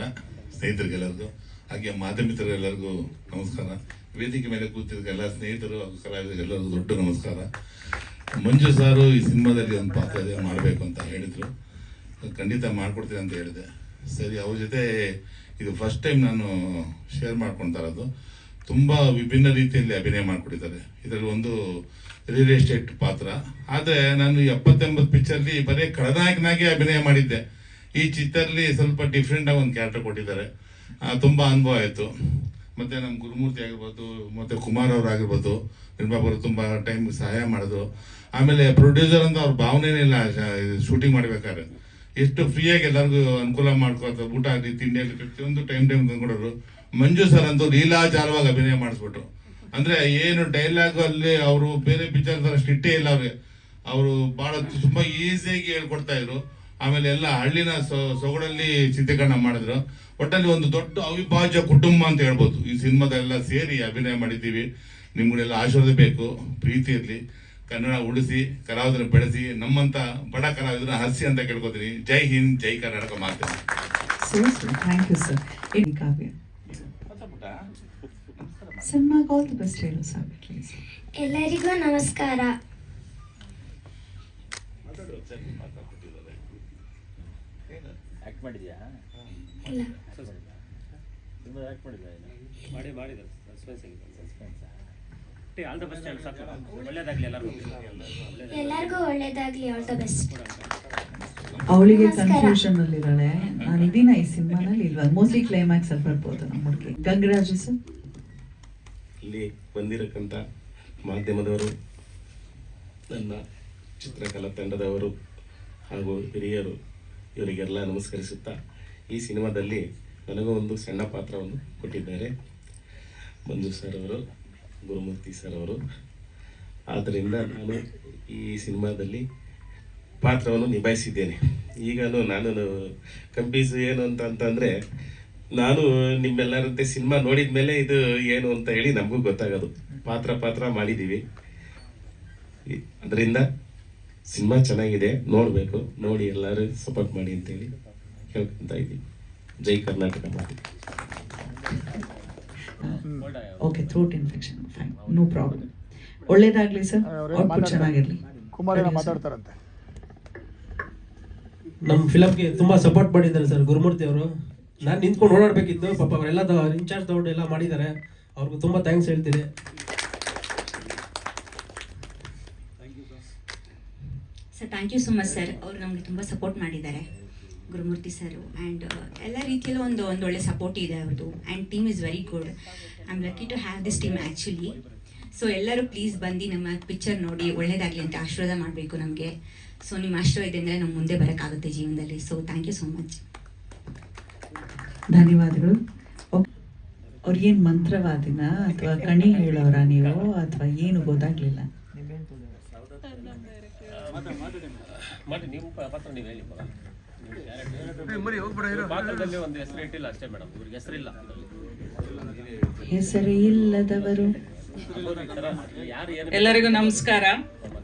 ಸ್ನೇಹಿತರಿಗೆಲ್ಲರಿಗೂ, ಹಾಗೆ ಮಾಧ್ಯಮಿತರೆಲ್ಲರಿಗೂ ನಮಸ್ಕಾರ. ವೇದಿಕೆ ಮೇಲೆ ಕೂತಿದ್ದ ಎಲ್ಲ ಸ್ನೇಹಿತರು ಹಾಗೂ ಕಲಾವಿದರಿಗೆಲ್ಲರಿಗೂ ದೊಡ್ಡ ನಮಸ್ಕಾರ. ಮಂಜು ಸಾರು ಈ ಸಿನಿಮಾದಲ್ಲಿ ಒಂದು ಪಾತ್ರ ಇದೆ, ಮಾಡಬೇಕು ಅಂತ ಹೇಳಿದರು. ಖಂಡಿತ ಮಾಡಿಕೊಡ್ತೀನಿ ಅಂತ ಹೇಳಿದೆ. ಸರಿ, ಅವ್ರ ಜೊತೆ ಇದು ಫಸ್ಟ್ ಟೈಮ್ ನಾನು ಶೇರ್ ಮಾಡ್ಕೊಳ್ತಾ ಇರೋದು. ತುಂಬ ವಿಭಿನ್ನ ರೀತಿಯಲ್ಲಿ ಅಭಿನಯ ಮಾಡಿಕೊಟ್ಟಿದ್ದಾರೆ. ಇದರಲ್ಲಿ ಒಂದು ರಿಯಲ್ ಎಸ್ಟೇಟ್ ಪಾತ್ರ. ಆದರೆ ನಾನು 70-80 ಪಿಕ್ಚರ್ಲಿ ಬರೀ ಖಳನಾಯಕನಾಗಿ ಅಭಿನಯ ಮಾಡಿದ್ದೆ. ಈ ಚಿತ್ರದಲ್ಲಿ ಸ್ವಲ್ಪ ಡಿಫ್ರೆಂಟಾಗಿ ಒಂದು ಕ್ಯಾರೆಕ್ಟರ್ ಕೊಟ್ಟಿದ್ದಾರೆ. ತುಂಬ ಅನುಭವ ಆಯಿತು. ಮತ್ತು ನಮ್ಮ ಗುರುಮೂರ್ತಿ ಆಗಿರ್ಬೋದು, ಮತ್ತು ಕುಮಾರ್ ಅವರು ಆಗಿರ್ಬೋದು, ನಿರ್ಮಾಪಕರು ತುಂಬ ಟೈಮ್ ಸಹಾಯ ಮಾಡಿದ್ರು. ಆಮೇಲೆ ಪ್ರೊಡ್ಯೂಸರ್ ಅಂತ ಅವ್ರ ಭಾವನೆನೇ ಇಲ್ಲ. ಶೂಟಿಂಗ್ ಮಾಡಬೇಕಾದ್ರೆ ಎಷ್ಟು ಫ್ರೀಯಾಗಿ ಎಲ್ಲರಿಗೂ ಅನುಕೂಲ ಮಾಡ್ಕೊತ, ಊಟ ಆಗಲಿ ತಿಂಡಿ ಆಗಲಿ ಪ್ರತಿಯೊಂದು ಟೈಮ್ ತಂದ್ಕೊಡೋರು. ಮಂಜು ಸರ್ ಅಂತೂ ಲೀಲಾಚಾರವಾಗಿ ಅಭಿನಯ ಮಾಡಿಸ್ಬಿಟ್ರು. ಅಂದರೆ ಏನು ಡೈಲಾಗ್ ಅಲ್ಲಿ ಅವರು ಬೇರೆ ಪಿಕ್ಚರ್ ಥರ ಸ್ಟ್ರಿಕ್ಟೇ ಇಲ್ಲ ಅವ್ರಿಗೆ. ಅವರು ಭಾಳ ತುಂಬ ಈಸಿಯಾಗಿ ಹೇಳ್ಕೊಡ್ತಾ ಇದ್ರು. ಆಮೇಲೆ ಎಲ್ಲ ಹಳ್ಳಿನ ಸೊಗಡಲ್ಲಿ ಚಿತ್ರೀಕರಣ ಮಾಡಿದ್ರು. ಒಟ್ಟಲ್ಲಿ ಒಂದು ದೊಡ್ಡ ಅವಿಭಾಜ್ಯ ಕುಟುಂಬ ಅಂತ ಹೇಳ್ಬೋದು. ಈ ಸಿನಿಮಾದೆಲ್ಲ ಸೇರಿ ಅಭಿನಯ ಮಾಡಿದ್ದೀವಿ. ನಿಮ್ಗಳೆಲ್ಲ ಆಶೀರ್ವಾದ ಬೇಕು, ಪ್ರೀತಿ ಇರಲಿ, ಕನ್ನಡ ಉಳಿಸಿ, ಕಲಾವಿದರನ್ನ ಬೆಳೆಸಿ, ನಮ್ಮಂಥ ಬಡ ಕಲಾವಿದರನ್ನ ಹಸಿ ಅಂತ ಕೇಳ್ಕೊತೀನಿ. ಜೈ ಹಿಂದ್, ಜೈ ಕರ್ನಾಟಕ ಮಾತೇನೆ. Thank you sir. ಕಾವ್ಯ ಸಿನಿಮಾಗೆ ಆಲ್ ದಿ ಬೆಸ್ಟ್ ಹೇಳು ಸರ್ ಪ್ಲೀಸ್. ಎಲ್ಲರಿಗೂ ನಮಸ್ಕಾರ. ಆಕ್ಟ್ ಮಾಡಿದ್ಯಾ? ಇಲ್ಲ, ತುಂಬ ಆಕ್ಟ್ ಮಾಡಿದ್ಯಾ? ಮಾಡಿದ್ದಾರೆ ಸಸ್ಪೆನ್ಸ್. ಆಲ್ ದ ಬೆಸ್ಟ್ ಹೇಳಿ ಸಾಕು. ಒಳ್ಳೇದಾಗಲಿ ಎಲ್ಲರಿಗೂ. ಎಲ್ಲರಿಗೂ ಒಳ್ಳೇದಾಗ್ಲಿ. All the best. ಅವಳಿಗೆ ನಮಸ್ಕಾರ. ಕನ್ಫ್ಯೂಷನ್ ಅಲ್ಲಿದ್ದಾಳೆ. ನಾನು ಇದೀನ ಈ ಸಿನಿಮಾನಲ್ಲಿ ಇಲ್ವಾ? ಮೋಸ್ಟ್ಲಿ ಕ್ಲೈಮ್ಯಾಕ್ಸ್ ಅಲ್ಲಿ ಬರ್ಬೋದು ನಮ್ಮ ಹುಡುಗಿ. ಗಂಗರಾಜು ಸರ್. ಇಲ್ಲಿ ಬಂದಿರಕ್ಕಂಥ ಮಾಧ್ಯಮದವರು, ನನ್ನ ಚಿತ್ರಕಲಾ ತಂಡದವರು ಹಾಗೂ ಹಿರಿಯರು, ಇವರಿಗೆಲ್ಲ ನಮಸ್ಕರಿಸುತ್ತಾ, ಈ ಸಿನಿಮಾದಲ್ಲಿ ನನಗೂ ಒಂದು ಸಣ್ಣ ಪಾತ್ರವನ್ನು ಕೊಟ್ಟಿದ್ದಾರೆ ಮಂಜು ಸರ್ ಅವರು, ಗುರುಮೂರ್ತಿ ಸರ್ ಅವರು. ಆದ್ದರಿಂದ ನಾನು ಈ ಸಿನಿಮಾದಲ್ಲಿ ಪಾತ್ರವನ್ನು ನಿಭಾಯಿಸಿದ್ದೇನೆ. ಈಗಲೂ ನಾನು ಕಂಪೀಸು ಏನು ಅಂತಂದರೆ, ನಾನು ನಿಮ್ಮೆಲ್ಲರಂತೆ ಸಿನಿಮಾ ನೋಡಿದ ಮೇಲೆ ಇದು ಏನು ಅಂತ ಹೇಳಿ ನಮಗೂ ಗೊತ್ತಾಗೋದು. ಪಾತ್ರ ಮಾಡಿದ್ದೀವಿ. ಅದರಿಂದ ಸಿನಿಮಾ ಚೆನ್ನಾಗಿದೆ, ನೋಡಬೇಕು. ನೋಡಿ ಎಲ್ಲರೂ ಸಪೋರ್ಟ್ ಮಾಡಿ ಅಂತೇಳಿ ಕೇಳ್ಕೊತಾ ಇದ್ದೀವಿ. ಜೈ ಕರ್ನಾಟಕ ಮಾಡಿ. Okay, throat infection, fine, no problem. ಒಳ್ಳೇದಾಗ್ಲಿ ಸರ್, ಔಟ್ಪುಟ್ ಚೆನ್ನಾಗಿರ್ಲಿ. ಕುಮಾರ್ ಮಾತಾಡ್ತಾರಂತೆ. ನಮ್ಮ ಫಿಲಮ್ಗೆ ತುಂಬ ಸಪೋರ್ಟ್ ಮಾಡಿದ್ದಾರೆ ಸರ್ ಗುರುಮೂರ್ತಿ ಅವರು. ನಾನು ನಿಂತ್ಕೊಂಡು ಓಡಾಡಬೇಕಿತ್ತು, ಪಾಪ ಅವರೆಲ್ಲ ಇನ್ಚಾರ್ಜ್ ತಗೊಂಡು ಎಲ್ಲ ಮಾಡಿದ್ದಾರೆ. ಅವ್ರಿಗೂ ತುಂಬ ಥ್ಯಾಂಕ್ಸ್ ಹೇಳ್ತೀನಿ. Sir thank you so much sir. ಅವರು ನಮಗೆ ತುಂಬ ಸಪೋರ್ಟ್ ಮಾಡಿದ್ದಾರೆ, ಗುರುಮೂರ್ತಿ ಸರು. ಆ್ಯಂಡ್ ಎಲ್ಲ ರೀತಿಯಲ್ಲೂ ಒಂದು ಒಳ್ಳೆ ಸಪೋರ್ಟ್ ಇದೆ ಅವ್ರದ್ದು. And team is very good. I am lucky to have this team actually. So ಎಲ್ಲರೂ ಪ್ಲೀಸ್ ಬಂದು ನಮ್ಮ ಪಿಕ್ಚರ್ ನೋಡಿ ಒಳ್ಳೇದಾಗಲಿ ಅಂತ ಆಶೀರ್ವಾದ ಮಾಡಬೇಕು ನಮಗೆ. ಸೊ ನಿಮ್ಮ ಆಶೀರ್ವಾದ ಇದೆ ಅಂದರೆ ನಮ್ಮ ಮುಂದೆ ಬರೋಕ್ಕಾಗುತ್ತೆ ಜೀವನದಲ್ಲಿ. So thank you so much. ಧನ್ಯವಾದಗಳು. ಅವ್ರಿಗೇನು ಮಂತ್ರವಾದಿನ ಅಥವಾ ಕಣಿ ಹೇಳೋರ ನೀವು ಅಥವಾ ಏನು ಗೊತ್ತಾಗ್ಲಿಲ್ಲ? ಮಾಡಿ ನೀವು ಪಾತ್ರ ನೀವು ಹೇಳಿ. ಪಾತ್ರದಲ್ಲಿ ಒಂದು ಹೆಸರು ಇಟ್ಟಿಲ್ಲ ಅಷ್ಟೇ ಮೇಡಮ್, ಇವ್ರಿಗೆ ಹೆಸರಿಲ್ಲ. ಹೆಸರು ಇಲ್ಲದವರು. ಎಲ್ಲರಿಗೂ ನಮಸ್ಕಾರ.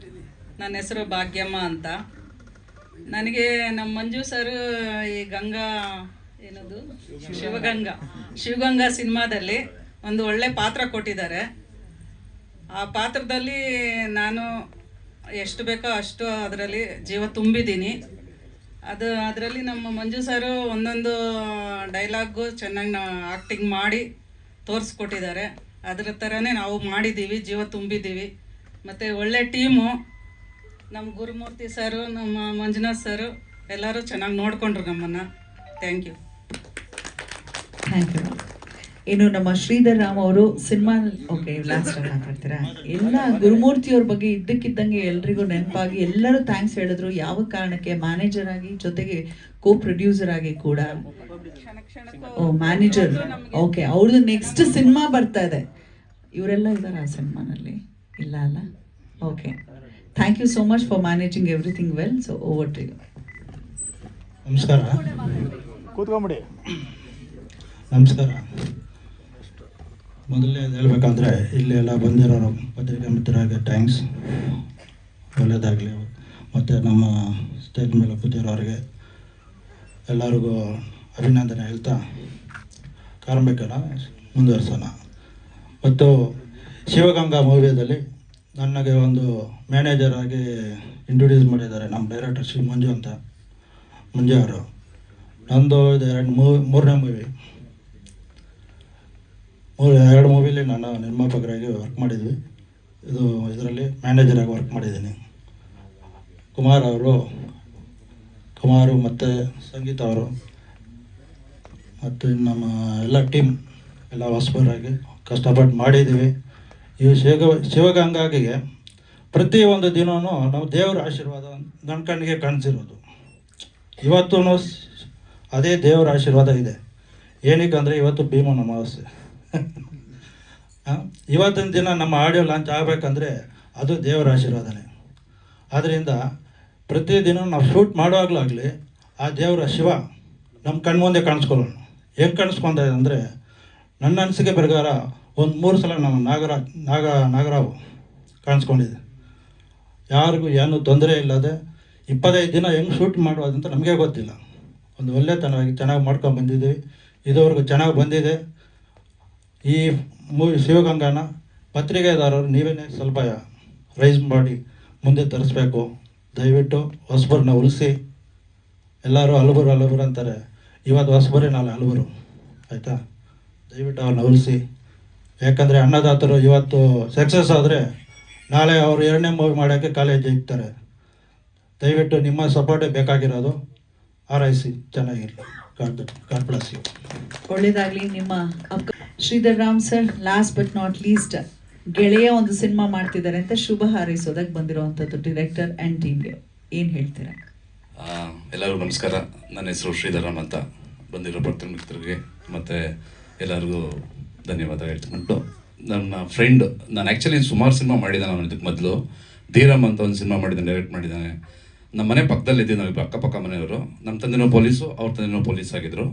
ನನ್ನ ಹೆಸರು ಭಾಗ್ಯಮ್ಮ ಅಂತ. ನನಗೆ ನಮ್ಮ ಮಂಜು ಸರ್ ಈ ಗಂಗಾ ಏನದು ಶಿವಗಂಗಾ ಸಿನಿಮಾದಲ್ಲಿ ಒಂದು ಒಳ್ಳೆ ಪಾತ್ರ ಕೊಟ್ಟಿದ್ದಾರೆ. ಆ ಪಾತ್ರದಲ್ಲಿ ನಾನು ಎಷ್ಟು ಬೇಕೋ ಅಷ್ಟು ಅದರಲ್ಲಿ ಜೀವ ತುಂಬಿದ್ದೀನಿ. ಅದರಲ್ಲಿ ನಮ್ಮ ಮಂಜು ಸರು ಒಂದೊಂದು ಡೈಲಾಗು ಚೆನ್ನಾಗಿ ಆ್ಯಕ್ಟಿಂಗ್ ಮಾಡಿ ತೋರಿಸ್ಕೊಟ್ಟಿದ್ದಾರೆ. ಅದರ ಥರನೇ ನಾವು ಮಾಡಿದ್ದೀವಿ, ಜೀವ ತುಂಬಿದ್ದೀವಿ. ಮತ್ತು ಒಳ್ಳೆ ಟೀಮು, ನಮ್ಮ ಗುರುಮೂರ್ತಿ ಸರು, ನಮ್ಮ ಮಂಜುನಾಥ್ ಸರು ಎಲ್ಲರೂ ಚೆನ್ನಾಗಿ ನೋಡಿಕೊಂಡ್ರು ನಮ್ಮನ್ನು. Thank you. Thank you. ಇನ್ನು ನಮ್ಮ ಶ್ರೀಧರ್ ರಾಮ್ ಅವರು ಸಿನಿಮಾ, ಓಕೆ ಲಾಸ್ಟ್ ಮಾತಾಡ್ತೀರಾ? ಎಲ್ಲ ಗುರುಮೂರ್ತಿಯವ್ರ ಬಗ್ಗೆ ಇದ್ದಕ್ಕಿದ್ದಂಗೆ ಎಲ್ರಿಗೂ ನೆನಪಾಗಿ ಎಲ್ಲರೂ ಥ್ಯಾಂಕ್ಸ್ ಹೇಳಿದ್ರು. ಯಾವ ಕಾರಣಕ್ಕೆ? ಮ್ಯಾನೇಜರ್ ಆಗಿ, ಜೊತೆಗೆ ಕೋ ಪ್ರೊಡ್ಯೂಸರ್ ಆಗಿ ಕೂಡ. Oh manager, okay. ಅವ್ರದ್ದು ನೆಕ್ಸ್ಟ್ ಸಿನಿಮಾ ಬರ್ತಾ ಇದೆ. ಇವರೆಲ್ಲ ಇದ್ದಾರೆ ಆ ಸಿನಿಮಾನಲ್ಲಿ? ಇಲ್ಲ ಅಲ್ಲ? Okay, thank you so much for managing everything well. So over to you. ನಮಸ್ಕಾರ. ಕೂತ್ಕೊಂಬಿಡಿ. ನಮಸ್ಕಾರ. ಮೊದಲನೇದು ಹೇಳ್ಬೇಕಂದ್ರೆ ಇಲ್ಲಿ ಎಲ್ಲ ಬಂದಿರೋರು ಪತ್ರಿಕೆ ಮಿತ್ರರಿಗೆ ಥ್ಯಾಂಕ್ಸ್, ಒಳ್ಳೆಯದಾಗಲಿ. ಮತ್ತು ನಮ್ಮ ಸ್ಟೇಜ್ ಮೇಲೆ ಕೂತಿರೋರಿಗೆ ಎಲ್ಲರಿಗೂ ಅಭಿನಂದನೆ ಹೇಳ್ತಾ ಕಾರ್ಮಿಕನ ಮುಂದುವರ್ಸೋಣ. ಮತ್ತು ಶಿವಗಂಗಾ ಮೂವಿಯಲ್ಲಿ ನನಗೆ ಒಂದು ಮ್ಯಾನೇಜರ್ ಆಗಿ ಇಂಟ್ರೊಡ್ಯೂಸ್ ಮಾಡಿದ್ದಾರೆ ನಮ್ಮ ಡೈರೆಕ್ಟರ್ ಶ್ರೀ ಮಂಜು ಅಂತ, ಮಂಜು ಅವರು. ನಂದು ಇದು ಮೂರನೇ ಮೂವಿ. ಎರಡು ಮೂವಿಲಿ ನಾನು ನಿರ್ಮಾಪಕರಾಗಿ ವರ್ಕ್ ಮಾಡಿದ್ವಿ. ಇದರಲ್ಲಿ ಮ್ಯಾನೇಜರಾಗಿ ವರ್ಕ್ ಮಾಡಿದ್ದೀನಿ. ಕುಮಾರು ಮತ್ತು ಸಂಗೀತ ಅವರು ಮತ್ತು ನಮ್ಮ ಎಲ್ಲ ಟೀಮ್ ಎಲ್ಲ ಹೊಸಬರಾಗಿ ಕಷ್ಟಪಟ್ಟು ಮಾಡಿದ್ದೀವಿ. ಈ ಶಿವಗಂಗಾಗೆ ಪ್ರತಿಯೊಂದು ದಿನವೂ ನಾವು ದೇವರ ಆಶೀರ್ವಾದ ನನ್ನ ಕಣ್ಣಿಗೆ ಕಾಣಿಸಿರೋದು. ಇವತ್ತೂ ಅದೇ ದೇವರ ಆಶೀರ್ವಾದ ಇದೆ. ಏನಕ್ಕೆ ಅಂದರೆ ಇವತ್ತು ಭೀಮನ ಅಮಾವಾಸ್ಯೆ. ಇವತ್ತಿನ ದಿನ ನಮ್ಮ ಆಡಿಯೋ ಲಾಂಚ್ ಆಗಬೇಕಂದ್ರೆ ಅದು ದೇವರ ಆಶೀರ್ವಾದನೆ. ಆದ್ದರಿಂದ ಪ್ರತಿದಿನ ನಾವು ಶೂಟ್ ಮಾಡುವಾಗಲಾಗಲಿ ಆ ದೇವರ ಶಿವ ನಮ್ಮ ಕಣ್ಮುಂದೆ ಕಾಣಿಸ್ಕೊಳ್ಳೋಣ. ಹೆಂಗೆ ಕಾಣಿಸ್ಕೊಂಡ ಅಂದರೆ ನನ್ನ ಅನಿಸಿಕೆ ಪ್ರಕಾರ ಒಂದು 3 ಸಲ ನಮ್ಮ ನಾಗರಾವು ಕಾಣಿಸ್ಕೊಂಡಿದೆ. ಯಾರಿಗೂ ಏನೂ ತೊಂದರೆ ಇಲ್ಲದೆ 25 ದಿನ ಹೆಂಗೆ ಶೂಟ್ ಮಾಡೋದಂತ ನಮಗೆ ಗೊತ್ತಿಲ್ಲ. ಒಂದು ಒಳ್ಳೆತನವಾಗಿ ಚೆನ್ನಾಗಿ ಮಾಡ್ಕೊಂಡು ಬಂದಿದ್ದೀವಿ. ಇದುವರೆಗೂ ಚೆನ್ನಾಗಿ ಬಂದಿದೆ. ಈ ಮೂವಿ ಶಿವಗಂಗಾನ ಪತ್ರಿಕೆದಾರರು ನೀವೇನೇ ಸ್ವಲ್ಪ ರೈಸ್ ಮಾಡಿ ಮುಂದೆ ತರಿಸ್ಬೇಕು. ದಯವಿಟ್ಟು ಹೊಸಬರನ್ನ ಉಳಿಸಿ. ಎಲ್ಲರೂ ಹಲಬರು ಅಂತಾರೆ. ಇವತ್ತು ಹೊಸಬರೇ ನಾಳೆ ಹಲಬರು, ಆಯಿತಾ? ದಯವಿಟ್ಟು ಅವ್ರನ್ನ ಉಳಿಸಿ. ಯಾಕಂದರೆ ಅನ್ನದಾತರು ಇವತ್ತು ಸಕ್ಸಸ್ ಆದರೆ ನಾಳೆ ಅವರು 2ನೇ ಮೂವಿ ಮಾಡೋಕ್ಕೆ ಕಾಲೇಜ್ ಇರ್ತಾರೆ. ದಯವಿಟ್ಟು ನಿಮ್ಮ ಸಪೋರ್ಟೇ ಬೇಕಾಗಿರೋದು. ಆರೈಸಿ ಚೆನ್ನಾಗಿರಲಿ. God bless you. ಒಳ್ಳೇದಾಗ್ಲಿ. ನಿಮ್ಮ Sridhar Ram sir, last but not least, ಗೆಳೆಯ ಒಂದು ಸಿನಿಮಾ ಮಾಡ್ತಿದ್ದಾರೆ ಅಂತ ಶುಭ ಹಾರೈಸೋದಕ್ಕೆ ಬಂದಿರುವಂಥದ್ದು ಡೈರೆಕ್ಟರ್ ಆ್ಯಂಡ್ ಟೀಮ್ಗೆ ಏನು ಹೇಳ್ತೀರಾ? ಎಲ್ಲರಿಗೂ ನಮಸ್ಕಾರ. ನನ್ನ ಹೆಸರು ಶ್ರೀಧರಾಮ್ ಅಂತ. ಬಂದಿರೋ ಭಕ್ತರ ಮಿತ್ರರಿಗೆ ಮತ್ತು ಎಲ್ಲರಿಗೂ ಧನ್ಯವಾದ ಹೇಳ್ತುಕೊಂಡು, ನನ್ನ ಫ್ರೆಂಡ್, ನಾನು ಆ್ಯಕ್ಚುಲಿ ಸುಮಾರು ಸಿನಿಮಾ ಮಾಡಿದ್ದಾನೆ. ಅವನು ಇದಕ್ಕೆ ಮೊದಲು ಧೀರಮ್ ಅಂತ ಒಂದು ಸಿನಿಮಾ ಮಾಡಿದ್ದಾನೆ, ಡೈರೆಕ್ಟ್ ಮಾಡಿದ್ದಾನೆ. ನಮ್ಮ ಮನೆ ಪಕ್ಕದಲ್ಲಿ ಇದ್ದೀವಿ ನಾವು, ಅಕ್ಕಪಕ್ಕ ಮನೆಯವರು. ನಮ್ಮ ತಂದೆನೋ ಪೊಲೀಸು, ಅವ್ರ ತಂದೆನೋ ಪೊಲೀಸ್ ಆಗಿದ್ದರು.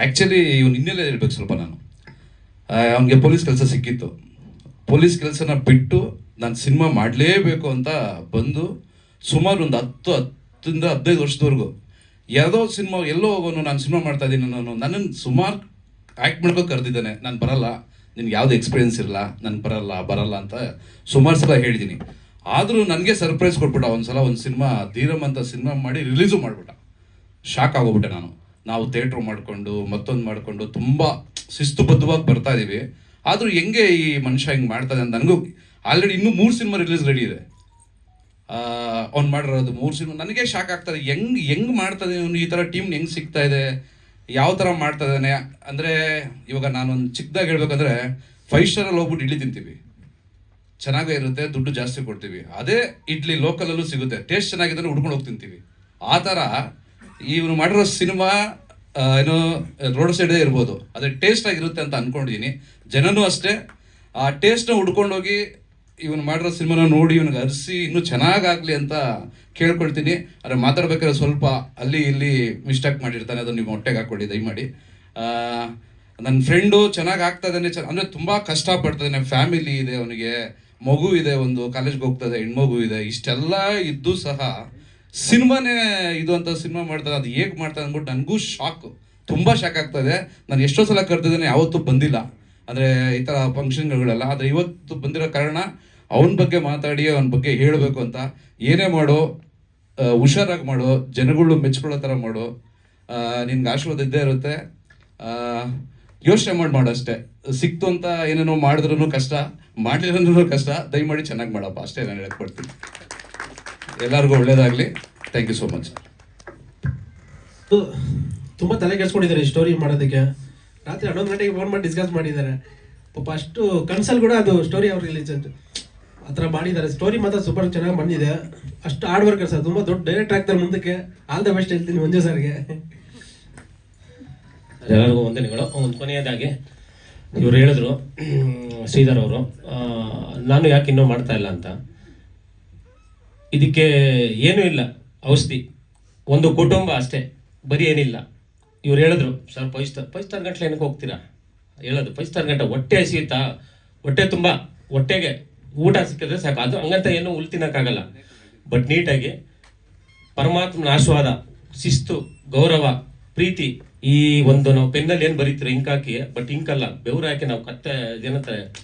ಆ್ಯಕ್ಚುಲಿ ಇವ್ನು ಹಿನ್ನೆಲೆ ಹೇಳ್ಬೇಕು ಸ್ವಲ್ಪ. ನಾನು ಅವನಿಗೆ ಪೊಲೀಸ್ ಕೆಲಸ ಸಿಕ್ಕಿತ್ತು. ಪೊಲೀಸ್ ಕೆಲಸನ ಬಿಟ್ಟು ನಾನು ಸಿನಿಮಾ ಮಾಡಲೇಬೇಕು ಅಂತ ಬಂದು ಸುಮಾರು ಒಂದು 10ರಿಂದ 15 ವರ್ಷದವರೆಗೂ ಯಾವುದೋ ಸಿನಿಮಾ ಎಲ್ಲೋ ಹೋಗೋನು, ನಾನು ಸಿನಿಮಾ ಮಾಡ್ತಾ ಇದ್ದೀನಿ, ನನ್ನನ್ನು ಸುಮಾರು ಆ್ಯಕ್ಟ್ ಮಾಡ್ಕೊಂಡು ಕರೆದಿದ್ದಾನೆ. ನಾನು ಬರಲ್ಲ, ನಿನ್ಗೆ ಯಾವುದು ಎಕ್ಸ್ಪೀರಿಯೆನ್ಸ್ ಇರಲ್ಲ, ನಾನು ಬರಲ್ಲ ಅಂತ ಸುಮಾರು ಸಲ ಹೇಳಿದ್ದೀನಿ. ಆದರೂ ನನಗೆ ಸರ್ಪ್ರೈಸ್ ಕೊಟ್ಬಿಟ್ಟ. ಒಂದು ಸಲ ಒಂದು ಸಿನಿಮಾ ಧೀರಮ್ ಅಂತ ಸಿನಿಮಾ ಮಾಡಿ ರಿಲೀಸು ಮಾಡಿಬಿಟ್ಟ. ಶಾಕ್ ಆಗೋಗ್ಬಿಟ್ಟೆ ನಾನು. ನಾವು ಥಿಯೇಟ್ರ್ ಮಾಡಿಕೊಂಡು ಮತ್ತೊಂದು ಮಾಡಿಕೊಂಡು ತುಂಬ ಶಿಸ್ತುಬದ್ಧವಾಗಿ ಬರ್ತಾ ಇದ್ದೀವಿ. ಆದರೂ ಹೆಂಗೆ ಈ ಮನುಷ್ಯ ಹಿಂಗೆ ಮಾಡ್ತಾನೆ ಅಂತ ನನಗೂ. ಆಲ್ರೆಡಿ ಇನ್ನೂ 3 ಸಿನಿಮಾ ರಿಲೀಸ್ ರೆಡಿ ಇದೆ. ಅವ್ನು ಮಾಡಿರೋದು 3 ಸಿನಿಮಾ. ನನಗೆ ಶಾಕ್ ಆಗ್ತದೆ, ಹೆಂಗೆ ಮಾಡ್ತಾನೆ ಇವನು, ಈ ಥರ ಟೀಮ್ ಹೆಂಗೆ ಸಿಗ್ತಾ ಇದೆ, ಯಾವ ಥರ ಮಾಡ್ತಾ ಇದ್ದಾನೆ. ಅಂದರೆ ಇವಾಗ ನಾನೊಂದು ಚಿಕ್ಕದಾಗಿ ಹೇಳ್ಬೇಕಂದ್ರೆ 5 ಸ್ಟಾರಲ್ಲಿ ಹೋಗ್ಬಿಟ್ಟು ಇಡ್ಲಿ ತಿಂತೀವಿ, ಚೆನ್ನಾಗೇ ಇರುತ್ತೆ, ದುಡ್ಡು ಜಾಸ್ತಿ ಕೊಡ್ತೀವಿ. ಅದೇ ಇಡ್ಲಿ ಲೋಕಲಲ್ಲೂ ಸಿಗುತ್ತೆ, ಟೇಸ್ಟ್ ಚೆನ್ನಾಗಿದ್ರೆ ಹುಡ್ಕೊಂಡು ಹೋಗಿ ತಿಂತೀವಿ. ಆ ಥರ ಇವನು ಮಾಡಿರೋ ಸಿನಿಮಾ ಏನೋ ರೋಡ್ ಸೈಡೇ ಇರ್ಬೋದು, ಅದೇ ಟೇಸ್ಟ್ ಆಗಿರುತ್ತೆ ಅಂತ ಅಂದ್ಕೊಂಡಿದ್ದೀನಿ. ಜನನೂ ಅಷ್ಟೇ ಆ ಟೇಸ್ಟ್ನ ಹುಡ್ಕೊಂಡೋಗಿ ಇವನು ಮಾಡಿರೋ ಸಿನಿಮಾನ ನೋಡಿ ಇವನಿಗೆ ಅರಿಸಿ ಇನ್ನೂ ಚೆನ್ನಾಗಾಗಲಿ ಅಂತ ಕೇಳ್ಕೊಳ್ತೀನಿ. ಆದರೆ ಮಾತಾಡ್ಬೇಕಾದ್ರೆ ಸ್ವಲ್ಪ ಅಲ್ಲಿ ಇಲ್ಲಿ ಮಿಸ್ಟೇಕ್ ಮಾಡಿರ್ತಾನೆ, ಅದನ್ನು ನೀವು ಹೊಟ್ಟೆಗೆ ಹಾಕ್ಕೊಳ್ಳಿ ದಯಮಾಡಿ. ನನ್ನ ಫ್ರೆಂಡು ಚೆನ್ನಾಗಿ ಆಗ್ತಾ ಇದ್ದಾನೆ, ಅಂದರೆ ತುಂಬ ಕಷ್ಟಪಡ್ತಾನೆ. ಫ್ಯಾಮಿಲಿ ಇದೆ, ಅವನಿಗೆ ಮಗು ಇದೆ, ಒಂದು ಕಾಲೇಜ್ಗೆ ಹೋಗ್ತದೆ, ಹೆಣ್ಮಗು ಇದೆ. ಇಷ್ಟೆಲ್ಲ ಇದ್ದು ಸಹ ಸಿನಿಮಾನೇ ಇದು ಅಂತ ಸಿನಿಮಾ ಮಾಡ್ತಾನೆ. ಅದು ಹೇಗೆ ಮಾಡ್ತಾನೆ ಅಂದ್ಬಿಟ್ಟು ನನಗೂ ಶಾಕು, ತುಂಬ ಶಾಕ್ ಆಗ್ತಾಯಿದೆ. ನಾನು ಎಷ್ಟೋ ಸಲ ಕರೆದಿದ್ದೇನೆ, ಯಾವತ್ತೂ ಬಂದಿಲ್ಲ ಅಂದರೆ ಈ ಥರ ಫಂಕ್ಷನ್ಗಳೆಲ್ಲ. ಆದರೆ ಇವತ್ತು ಬಂದಿರೋ ಕಾರಣ ಅವನ ಬಗ್ಗೆ ಮಾತಾಡಿ ಅವನ ಬಗ್ಗೆ ಹೇಳಬೇಕು ಅಂತ. ಏನೇ ಮಾಡೋ ಹುಷಾರಾಗಿ ಮಾಡೋ, ಜನಗಳು ಮೆಚ್ಕೊಳ್ಳೋ ಥರ ಮಾಡೋ, ನಿನ್ಗೆ ಆಶೀರ್ವಾದ ಇದ್ದೇ ಇರುತ್ತೆ. ಯೋಚನೆ ಮಾಡೋ ಅಷ್ಟೇ. ಸಿಕ್ತು ಅಂತ ಏನೇನೋ ಮಾಡಿದ್ರೂ ಕಷ್ಟ, ಮಾಡಲಿಲ್ಲಂದ್ರೂ ಕಷ್ಟ. ದಯಮಾಡಿ ಚೆನ್ನಾಗಿ ಮಾಡಪ್ಪ, ಅಷ್ಟೇ ನಾನು ಹೇಳ್ಕೊಡ್ತೀನಿ. ಎಲ್ಲರಿಗೂ ಒಳ್ಳೇದಾಗಲಿ. Thank you so much. ತುಂಬ ತಲೆ ಕೆಡ್ಸ್ಕೊಂಡಿದ್ದಾರೆ ಈ ಸ್ಟೋರಿ ಮಾಡೋದಕ್ಕೆ. ರಾತ್ರಿ 11 ಗಂಟೆಗೆ ಫೋನ್ ಮಾಡಿ ಡಿಸ್ಕಸ್ ಮಾಡಿದ್ದಾರೆ. ಪಾಪ ಅಷ್ಟು ಕನ್ಸಲ್ಲಿ ಕೂಡ ಅದು ಸ್ಟೋರಿ ಅವ್ರು ರಿಲೀಸ್ ಆ ಥರ ಮಾಡಿದ್ದಾರೆ. ಸ್ಟೋರಿ ಮಾತ್ರ ಸೂಪರ್ ಚೆನ್ನಾಗಿ ಬಂದಿದೆ. ಅಷ್ಟು ಹಾರ್ಡ್ ವರ್ಕರ್ ಸರ್, ತುಂಬ ದೊಡ್ಡ ಡೈರೆಕ್ಟ್ ಆಗ್ತಾರೆ ಮುಂದಕ್ಕೆ. ಆಲ್ ದ ಬೆಸ್ಟ್ ಹೇಳ್ತೀನಿ ಮಂಜು ಸರ್ಗೆ. ಎಲ್ಲರಿಗೂ ವಂದನೆಗಳು. ಒಂದು ಕೊನೆಯದಾಗಿ ಇವರು ಹೇಳಿದ್ರು ಶ್ರೀಧರ್ ಅವರು, ನಾನು ಯಾಕೆ ಇನ್ನೂ ಮಾಡ್ತಾ ಇಲ್ಲ ಅಂತ. ಇದಕ್ಕೆ ಏನೂ ಇಲ್ಲ, ಔಷಧಿ, ಒಂದು ಕುಟುಂಬ ಅಷ್ಟೇ, ಬರೀ ಏನಿಲ್ಲ. ಇವ್ರು ಹೇಳಿದ್ರು ಸರ್ 5 ಸ್ಟಾರ್ ಗಂಟೆ ಏನಕ್ಕೆ ಹೋಗ್ತೀರಾ ಹೇಳೋದು. 5 ಸ್ಟಾರ್ ಗಂಟೆ ಹೊಟ್ಟೆ ಹಸಿಯುತ್ತಾ, ಹೊಟ್ಟೆ ತುಂಬ, ಹೊಟ್ಟೆಗೆ ಊಟ ಸಿಕ್ಕಿದ್ರೆ ಸಾಕು. ಅದು ಹಂಗಂತ ಏನೂ ತಿನ್ನೋಕ್ಕಾಗಲ್ಲ. ಬಟ್ ನೀಟಾಗಿ ಪರಮಾತ್ಮನ ಆಶೀರ್ವಾದ, ಶಿಸ್ತು, ಗೌರವ, ಪ್ರೀತಿ, ಈ ಒಂದು ನಾವು ಪೆನ್ನಲ್ಲಿ ಏನು ಬರೀತೀರ ಇಂಕ್ ಹಾಕಿ, ಬಟ್ ಇಂಕಲ್ಲ, ಬೆವರು ಹಾಕಿ ನಾವು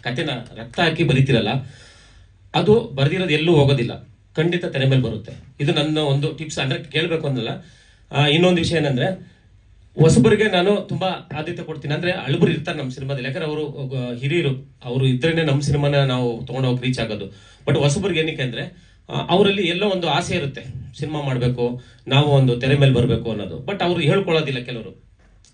ಕತೆನ ರಕ್ತ ಹಾಕಿ ಬರೀತಿರಲ್ಲ, ಅದು ಬರೆದಿರೋದು ಎಲ್ಲೂ ಹೋಗೋದಿಲ್ಲ, ಖಂಡಿತ ತೆರೆ ಮೇಲೆ ಬರುತ್ತೆ. ಇದು ನನ್ನ ಒಂದು ಟಿಪ್ಸ್. ಅಂದರೆ ಕೇಳಬೇಕು ಅನ್ನಲ್ಲ. ಇನ್ನೊಂದು ವಿಷಯ ಏನಂದರೆ, ಹೊಸಬರಿಗೆ ನಾನು ತುಂಬ ಆದ್ಯತೆ ಕೊಡ್ತೀನಿ. ಅಂದರೆ ಅಳುಬರು ಇರ್ತಾರೆ ನಮ್ಮ ಸಿನಿಮಾದಲ್ಲಿ, ಯಾಕಂದ್ರೆ ಅವರು ಹಿರಿಯರು, ಅವರು ಇದ್ರೇ ನಮ್ಮ ಸಿನಿಮಾನ ನಾವು ತೊಗೊಂಡೋಗಿ ರೀಚ್ ಆಗೋದು. ಬಟ್ ಹೊಸಬರಿಗೆ ಏನಕ್ಕೆ ಅಂದರೆ ಅವರಲ್ಲಿ ಎಲ್ಲೋ ಒಂದು ಆಸೆ ಇರುತ್ತೆ, ಸಿನಿಮಾ ಮಾಡಬೇಕು, ನಾವು ಒಂದು ತೆರೆ ಮೇಲೆ ಬರಬೇಕು ಅನ್ನೋದು. ಬಟ್ ಅವರು ಹೇಳ್ಕೊಳ್ಳೋದಿಲ್ಲ, ಕೆಲವರು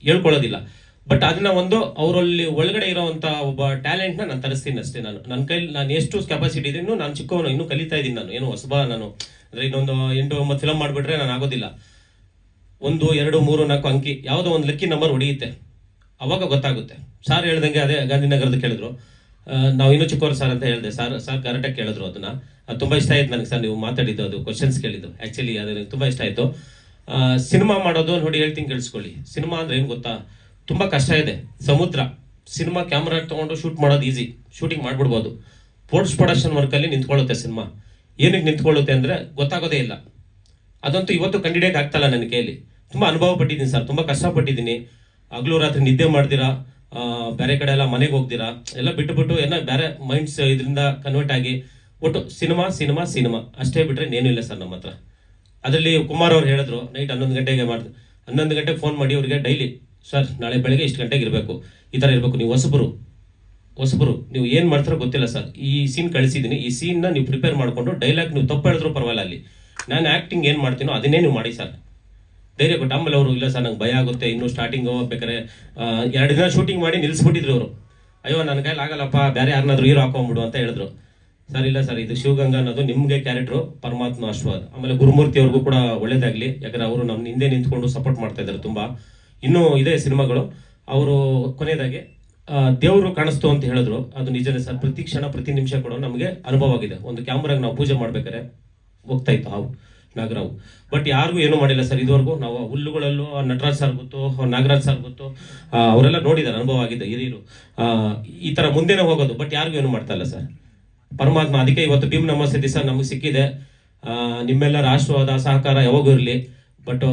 ಹೇಳ್ಕೊಳ್ಳೋದಿಲ್ಲ. ಬಟ್ ಅದನ್ನ ಒಂದು ಅವರಲ್ಲಿ ಒಳಗಡೆ ಇರೋವಂಥ ಒಬ್ಬ ಟ್ಯಾಲೆಂಟ್ನ ನಾನು ತರಿಸ್ತೀನಿ ಅಷ್ಟೇ. ನನ್ನ ಕೈಲಿ ನಾನು ಎಷ್ಟು ಕೆಪಾಸಿಟಿ ಇದೆ, ನಾನು ಚಿಕ್ಕವನು, ಇನ್ನೂ ಕಲಿತಾ ಇದ್ದೀನಿ. ನಾನು ಏನು ಹೊಸಬ ನಾನು. ಅಂದರೆ ಇನ್ನೊಂದು 8-9 ಫಿಲಮ್ ಮಾಡಿಬಿಟ್ರೆ ನಾನು ಆಗೋದಿಲ್ಲ. 1, 2, 3, 4 ಅಂಕಿ ಯಾವುದೋ ಒಂದು ಲಕ್ಕಿ ನಂಬರ್ ಹೊಡೆಯುತ್ತೆ. ಅವಾಗ ಗೊತ್ತಾಗುತ್ತೆ. ಸಾರ್ ಹೇಳ್ದಂಗೆ ಅದೇ ಗಾಂಧಿನಗರದ ಕೇಳಿದ್ರು, ನಾವು ಇನ್ನೂ ಚಿಕ್ಕವರು ಸರ್ ಅಂತ ಹೇಳಿದೆ. ಸಾರ್ ಕರೆಕ್ಟಾಗಿ ಕೇಳಿದ್ರು ಅದನ್ನ. ಅದು ತುಂಬ ಇಷ್ಟ ಆಯ್ತು ನನಗೆ ಸರ್, ನೀವು ಮಾತಾಡಿದ್ದು, ಅದು ಕ್ವಶನ್ಸ್ ಕೇಳಿದ್ದು ಆ್ಯಕ್ಚುಲಿ ಅದು ನನಗೆ ತುಂಬ ಇಷ್ಟ ಆಯಿತು. ಸಿನಿಮಾ ಮಾಡೋದು ನೋಡಿ ಹೇಳ್ತೀನಿ ಕೇಳಿಸ್ಕೊಳ್ಳಿ. ಸಿನಿಮಾ ಅಂದರೆ ಏನು ಗೊತ್ತಾ, ತುಂಬ ಕಷ್ಟ ಇದೆ. ಸಮುದ್ರ. ಸಿನಿಮಾ ಕ್ಯಾಮ್ರಾ ತೊಗೊಂಡು ಶೂಟ್ ಮಾಡೋದು ಈಸಿ, ಶೂಟಿಂಗ್ ಮಾಡಿಬಿಡ್ಬೋದು. ಪೋಸ್ಟ್ ಪ್ರೊಡಕ್ಷನ್ ವರ್ಕಲ್ಲಿ ನಿಂತ್ಕೊಳ್ಳುತ್ತೆ ಸಿನಿಮಾ. ಏನಕ್ಕೆ ನಿಂತ್ಕೊಳ್ಳುತ್ತೆ ಅಂದರೆ ಗೊತ್ತಾಗೋದೇ ಇಲ್ಲ. ಅದಂತೂ ಇವತ್ತು ಕಂಡಿಡಿಯೋಕೆ ಆಗ್ತಾಯಿಲ್ಲ ನನ್ನ ಕೈಯಲ್ಲಿ. ತುಂಬ ಅನುಭವ ಪಟ್ಟಿದ್ದೀನಿ ಸರ್, ತುಂಬ ಕಷ್ಟಪಟ್ಟಿದ್ದೀನಿ. ಹಗಲು ರಾತ್ರಿ ನಿದ್ದೆ ಮಾಡ್ದಿರಾ, ಬೇರೆ ಕಡೆ ಎಲ್ಲ ಮನೆಗೆ ಹೋಗ್ದಿರಾ, ಎಲ್ಲ ಬಿಟ್ಟು ಏನೋ ಬೇರೆ ಮೈಂಡ್ಸ್ ಇದರಿಂದ ಕನ್ವರ್ಟ್ ಆಗಿ ಒಟ್ಟು ಸಿನಿಮಾ ಸಿನಿಮಾ ಸಿನಿಮಾ ಅಷ್ಟೇ ಬಿಟ್ಟರೆ ಇನ್ನೇನು ಇಲ್ಲ ಸರ್ ನಮ್ಮ ಹತ್ರ. ಅದರಲ್ಲಿ ಕುಮಾರ್ ಅವ್ರು ಹೇಳಿದ್ರು ನೈಟ್ 11 ಗಂಟೆಗೆ 11 ಗಂಟೆಗೆ ಫೋನ್ ಮಾಡಿ ಅವ್ರಿಗೆ ಡೈಲಿ, ಸರ್ ನಾಳೆ ಬೆಳಗ್ಗೆ ಇಷ್ಟು ಗಂಟೆಗೆ ಇರಬೇಕು, ಈ ಥರ ಇರಬೇಕು, ನೀವು ಹೊಸಬರು ನೀವು ಏನು ಮಾಡ್ತಾರೋ ಗೊತ್ತಿಲ್ಲ ಸರ್, ಈ ಸೀನ್ ಕಳಿಸಿದ್ದೀನಿ, ಈ ಸೀನ್ನ ನೀವು ಪ್ರಿಪೇರ್ ಮಾಡಿಕೊಂಡು ಡೈಲಾಗ್ ನೀವು ತಪ್ಪು ಹೇಳಿದ್ರು ಪರವಾಗಿಲ್ಲ, ಅಲ್ಲಿ ನಾನು ಆ್ಯಕ್ಟಿಂಗ್ ಏನು ಮಾಡ್ತೀನೋ ಅದನ್ನೇ ನೀವು ಮಾಡಿ ಸರ್, ಧೈರ್ಯ ಕೊಟ್ಟು. ಆಮೇಲೆ ಅವರು ಇಲ್ಲ ಸರ್ ನಂಗೆ ಭಯ ಆಗುತ್ತೆ, ಇನ್ನೂ ಸ್ಟಾರ್ಟಿಂಗ್ ಹೋಗ್ಬೇಕಾರೆ 2 ದಿನ ಶೂಟಿಂಗ್ ಮಾಡಿ ನಿಲ್ಲಿಸ್ಬಿಟ್ಟಿದ್ರು ಅವರು. ಅಯ್ಯೋ ನನ್ನ ಕೈಲಿ ಆಗಲ್ಲಪ್ಪ, ಬೇರೆ ಯಾರನ್ನಾದ್ರೂ ಹೀರೋ ಹಾಕೊಂಡ್ಬಿಡು ಅಂತ ಹೇಳಿದ್ರು. ಸರ್ ಇಲ್ಲ ಸರ್, ಇದು ಶಿವಗಂಗಾ ಅನ್ನೋದು ನಿಮಗೆ ಕ್ಯಾರೆಕ್ಟ್ರು, ಪರಮಾತ್ಮ ಆಶೀರ್ವಾದ. ಆಮೇಲೆ ಗುರುಮೂರ್ತಿ ಅವ್ರಿಗೂ ಕೂಡ ಒಳ್ಳೇದಾಗಲಿ, ಯಾಕಂದರೆ ಅವರು ನಮ್ಮ ಹಿಂದೆ ನಿಂತ್ಕೊಂಡು ಸಪೋರ್ಟ್ ಮಾಡ್ತಾ ಇದ್ದಾರೆ ತುಂಬ. ಇನ್ನೂ ಇದೆ ಸಿನಿಮಾಗಳು. ಅವರು ಕೊನೆಯದಾಗಿ ದೇವರು ಕಾಣಿಸ್ತು ಅಂತ ಹೇಳಿದ್ರು, ಅದು ನಿಜನೇ ಸರ್. ಪ್ರತಿ ಕ್ಷಣ ಪ್ರತಿ ನಿಮಿಷ ಕೂಡ ನಮಗೆ ಅನುಭವ ಆಗಿದೆ. ಒಂದು ಕ್ಯಾಮ್ರಾಗೆ ನಾವು ಪೂಜೆ ಮಾಡ್ಬೇಕಾದ್ರೆ ಹೋಗ್ತಾ ಇತ್ತು ಹಾವು, ನಾಗರಾವು. ಬಟ್ ಯಾರಿಗೂ ಏನೂ ಮಾಡಿಲ್ಲ ಸರ್ ಇದುವರೆಗೂ. ನಾವು ಹುಲ್ಲುಗಳಲ್ಲೂ ನಟರಾಜ್ ಸರ್ ಗೊತ್ತು, ನಾಗರಾಜ್ ಸರ್ ಗೊತ್ತು, ಅವರೆಲ್ಲ ನೋಡಿದ್ದಾರೆ, ಅನುಭವ ಆಗಿದೆ ಹಿರಿಯರು. ಈ ಥರ ಮುಂದೆನೇ ಹೋಗೋದು, ಬಟ್ ಯಾರಿಗೂ ಏನೂ ಮಾಡ್ತಾ ಇಲ್ಲ ಸರ್. ಪರಮಾತ್ಮ ಅದಕ್ಕೆ ಇವತ್ತು ಭೀಮ್ ನಮಸ್ತೆ ದಿವಸ ನಮಗೆ ಸಿಕ್ಕಿದೆ. ನಿಮ್ಮೆಲ್ಲರ ಆಶೀರ್ವಾದ ಸಹಕಾರ ಯಾವಾಗೂ ಇರಲಿ. ಬಟ್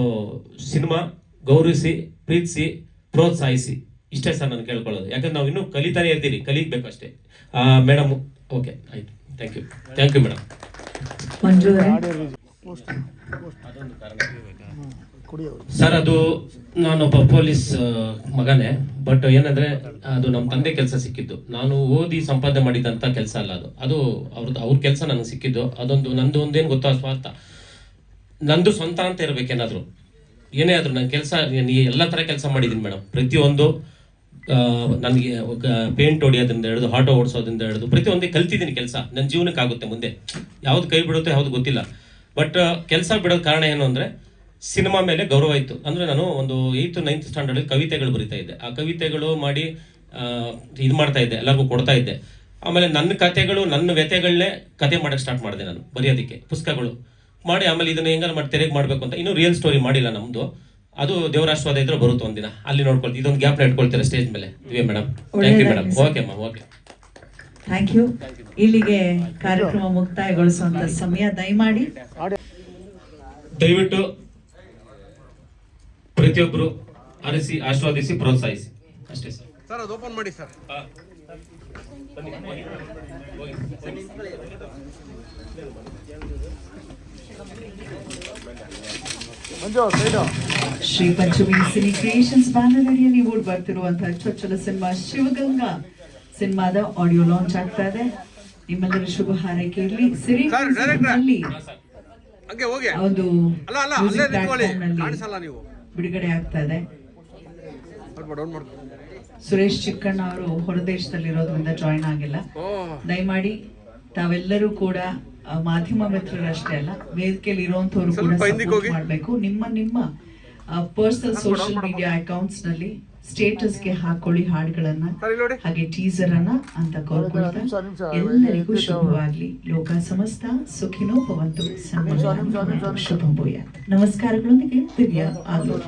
ಸಿನಿಮಾ ಗೌರವಿಸಿ, ಪ್ರೀತಿಸಿ, ಪ್ರೋತ್ಸಾಹಿಸಿ, ಇಷ್ಟೇ ಸರ್ ನಾನು ಕೇಳ್ಕೊಳ್ಳೋದು. ಯಾಕಂದ್ರೆ ನಾವು ಇನ್ನೂ ಕಲಿತಾನೆ ಇರ್ತೀರಿ, ಕಲಿಬೇಕು ಅಷ್ಟೇ. ಮೇಡಮ್ ಓಕೆ ಆಯ್ತು, ಥ್ಯಾಂಕ್ ಯು ಮೇಡಮ್. ಮಂಜು ಅವರೇ, ಸರ್ ಅದು ನಾನೊಬ್ಬ ಪೊಲೀಸ್ ಮಗನೇ. ಬಟ್ ಏನಂದ್ರೆ ಅದು ನಮ್ಮ ತಂದೆ ಕೆಲಸ ಸಿಕ್ಕಿದ್ದು. ನಾನು ಓದಿ ಸಂಪಾದನೆ ಮಾಡಿದಂಥ ಕೆಲಸ ಅಲ್ಲ ಅದು ಅವ್ರ ಕೆಲಸ ನನಗೆ ಸಿಕ್ಕಿದ್ದು. ಅದೊಂದು ನಂದು ಒಂದೇನು ಗೊತ್ತಾ ಸ್ವಾರ್ಥ, ನಂದು ಸ್ವಂತ ಅಂತ ಇರಬೇಕೇನಾದ್ರು, ಏನೇ ಆದರೂ ನನ್ನ ಕೆಲಸ ಎಲ್ಲ ಥರ ಕೆಲಸ ಮಾಡಿದ್ದೀನಿ ಮೇಡಮ್. ಪ್ರತಿಯೊಂದು ನನಗೆ ಪೇಂಟ್ ಹೊಡಿಯೋದ್ರಿಂದ ಹಿಡಿದು ಆಟೋ ಓಡಿಸೋದ್ರಿಂದ ಹಿಡಿದು ಪ್ರತಿಯೊಂದೇ ಕಲ್ತಿದ್ದೀನಿ ಕೆಲಸ. ನನ್ನ ಜೀವನಕ್ಕೆ ಆಗುತ್ತೆ ಮುಂದೆ. ಯಾವ್ದು ಕೈ ಬಿಡುತ್ತೆ ಯಾವ್ದು ಗೊತ್ತಿಲ್ಲ. ಬಟ್ ಕೆಲಸ ಬಿಡೋದು ಕಾರಣ ಏನು ಅಂದರೆ ಸಿನಿಮಾ ಮೇಲೆ ಗೌರವ ಇತ್ತು. ಅಂದರೆ ನಾನು ಒಂದು 8th 9th ಸ್ಟ್ಯಾಂಡರ್ಡಲ್ಲಿ ಕವಿತೆಗಳು ಬರಿತಾ ಇದ್ದೆ. ಆ ಕವಿತೆಗಳು ಮಾಡಿ ಇದು ಮಾಡ್ತಾ ಇದ್ದೆ, ಎಲ್ಲರಿಗೂ ಕೊಡ್ತಾ ಇದ್ದೆ. ಆಮೇಲೆ ನನ್ನ ಕತೆಗಳು, ನನ್ನ ವ್ಯತೆಗಳನ್ನೇ ಕತೆ ಮಾಡೋಕ್ಕೆ ಸ್ಟಾರ್ಟ್ ಮಾಡಿದೆ ನಾನು, ಬರೆಯೋದಕ್ಕೆ ಪುಸ್ತಕಗಳು ಮಾಡಿ. ಆಮೇಲೆ ಇದನ್ನು ಹೆಂಗಾರು ಮಾಡಿ ತೆರೆಗೆ ಮಾಡಬೇಕು ಅಂತ. ಇನ್ನೂ ರಿಯಲ್ ಸ್ಟೋರಿ ಮಾಡಿಲ್ಲ ನಮ್ಮದು. ಅದು ದೇವರ ಆಶೀರ್ವಾದ ಇದ್ರೆ ಬರುತ್ತೆ ಒಂದಿನ, ಅಲ್ಲಿ ನೋಡ್ಕೊಳ್ತೀವಿ. ಇದೊಂದು ಗ್ಯಾಪ್ನ ಇಟ್ಕೊಳ್ತೀರಾ ಸ್ಟೇಜ್ ಮೇಲೆ. ಇವೇ madam, thank you madam. Okay ma'am, okay, thank you. ಇಲ್ಲಿಗೆ ಕಾರ್ಯಕ್ರಮ ಮುಕ್ತಾಯಗೊಳಿಸುವಂತ ಸಮಯ. ದಯವಿಟ್ಟು ಪ್ರತಿಯೊಬ್ಬರು ಅರಸಿ, ಆಶೀರ್ವಾದಿಸಿ, ಪ್ರೋತ್ಸಾಹಿಸಿ ಅಷ್ಟೇ ಸರ್. ಸರ್ ಅದು ಓಪನ್ ಮಾಡಿ sir. Shri Panchami cine creations banner ಅಡಿಯಲ್ಲಿ ಓಡ್ ಬರ್ತಿರುವಂತಹ ಚೊಚ್ಚಲ ಸಿನಿಮಾ ಶಿವಗಂಗಾ ಸಿನಿಮಾದ ಆಡಿಯೋ ಲಾಂಚ್ ಆಗ್ತಾ ಇದೆ. ನಿಮ್ಮೆಲ್ಲರ ಶುಭ ಹಾರೈಕೆ ಇರಲಿ. ಸಿರಿ ಒಂದು ಬಿಡುಗಡೆ ಆಗ್ತಾ ಇದೆ. ಸುರೇಶ್ ಚಿಕ್ಕಣ್ಣ ಅವರು ಹೊರದೇಶದಲ್ಲಿರೋದ್ರಿಂದ ಜಾಯಿನ್ ಆಗಿಲ್ಲ. ದಯಮಾಡಿ ತಾವೆಲ್ಲರೂ ಕೂಡ ಮಾಧ್ಯಮ ಮಿತ್ರರಷ್ಟೇ ಅಲ್ಲ, ವೇದಿಕೆಯಲ್ಲಿ ಇರುವಂತವ್ರು ಕೂಡ ಸಪೋರ್ಟ್ ಮಾಡಬೇಕು. ನಿಮ್ಮ ಪರ್ಸನಲ್ ಸೋಷಿಯಲ್ ಮೀಡಿಯಾ ಅಕೌಂಟ್ಸ್ ನಲ್ಲಿ ಸ್ಟೇಟಸ್ಗೆ ಹಾಕೊಳ್ಳಿ ಹಾಡುಗಳನ್ನ, ಹಾಗೆ ಟೀಸರ್ ಅನ್ನ ಅಂತ ಕೋರ್ಕೊಳ್ತಾ ಎಲ್ಲರಿಗೂ ಶುಭವಾಗ್ಲಿ. ಲೋಕ ಸಮಸ್ತ ಸುಖಿನೋ ಭವಂತು. ಶುಭಂ ಭೂಯಾತ್. ನಮಸ್ಕಾರಗಳೊಂದಿಗೆ ದಿವ್ಯಾ ಆಲೂರು.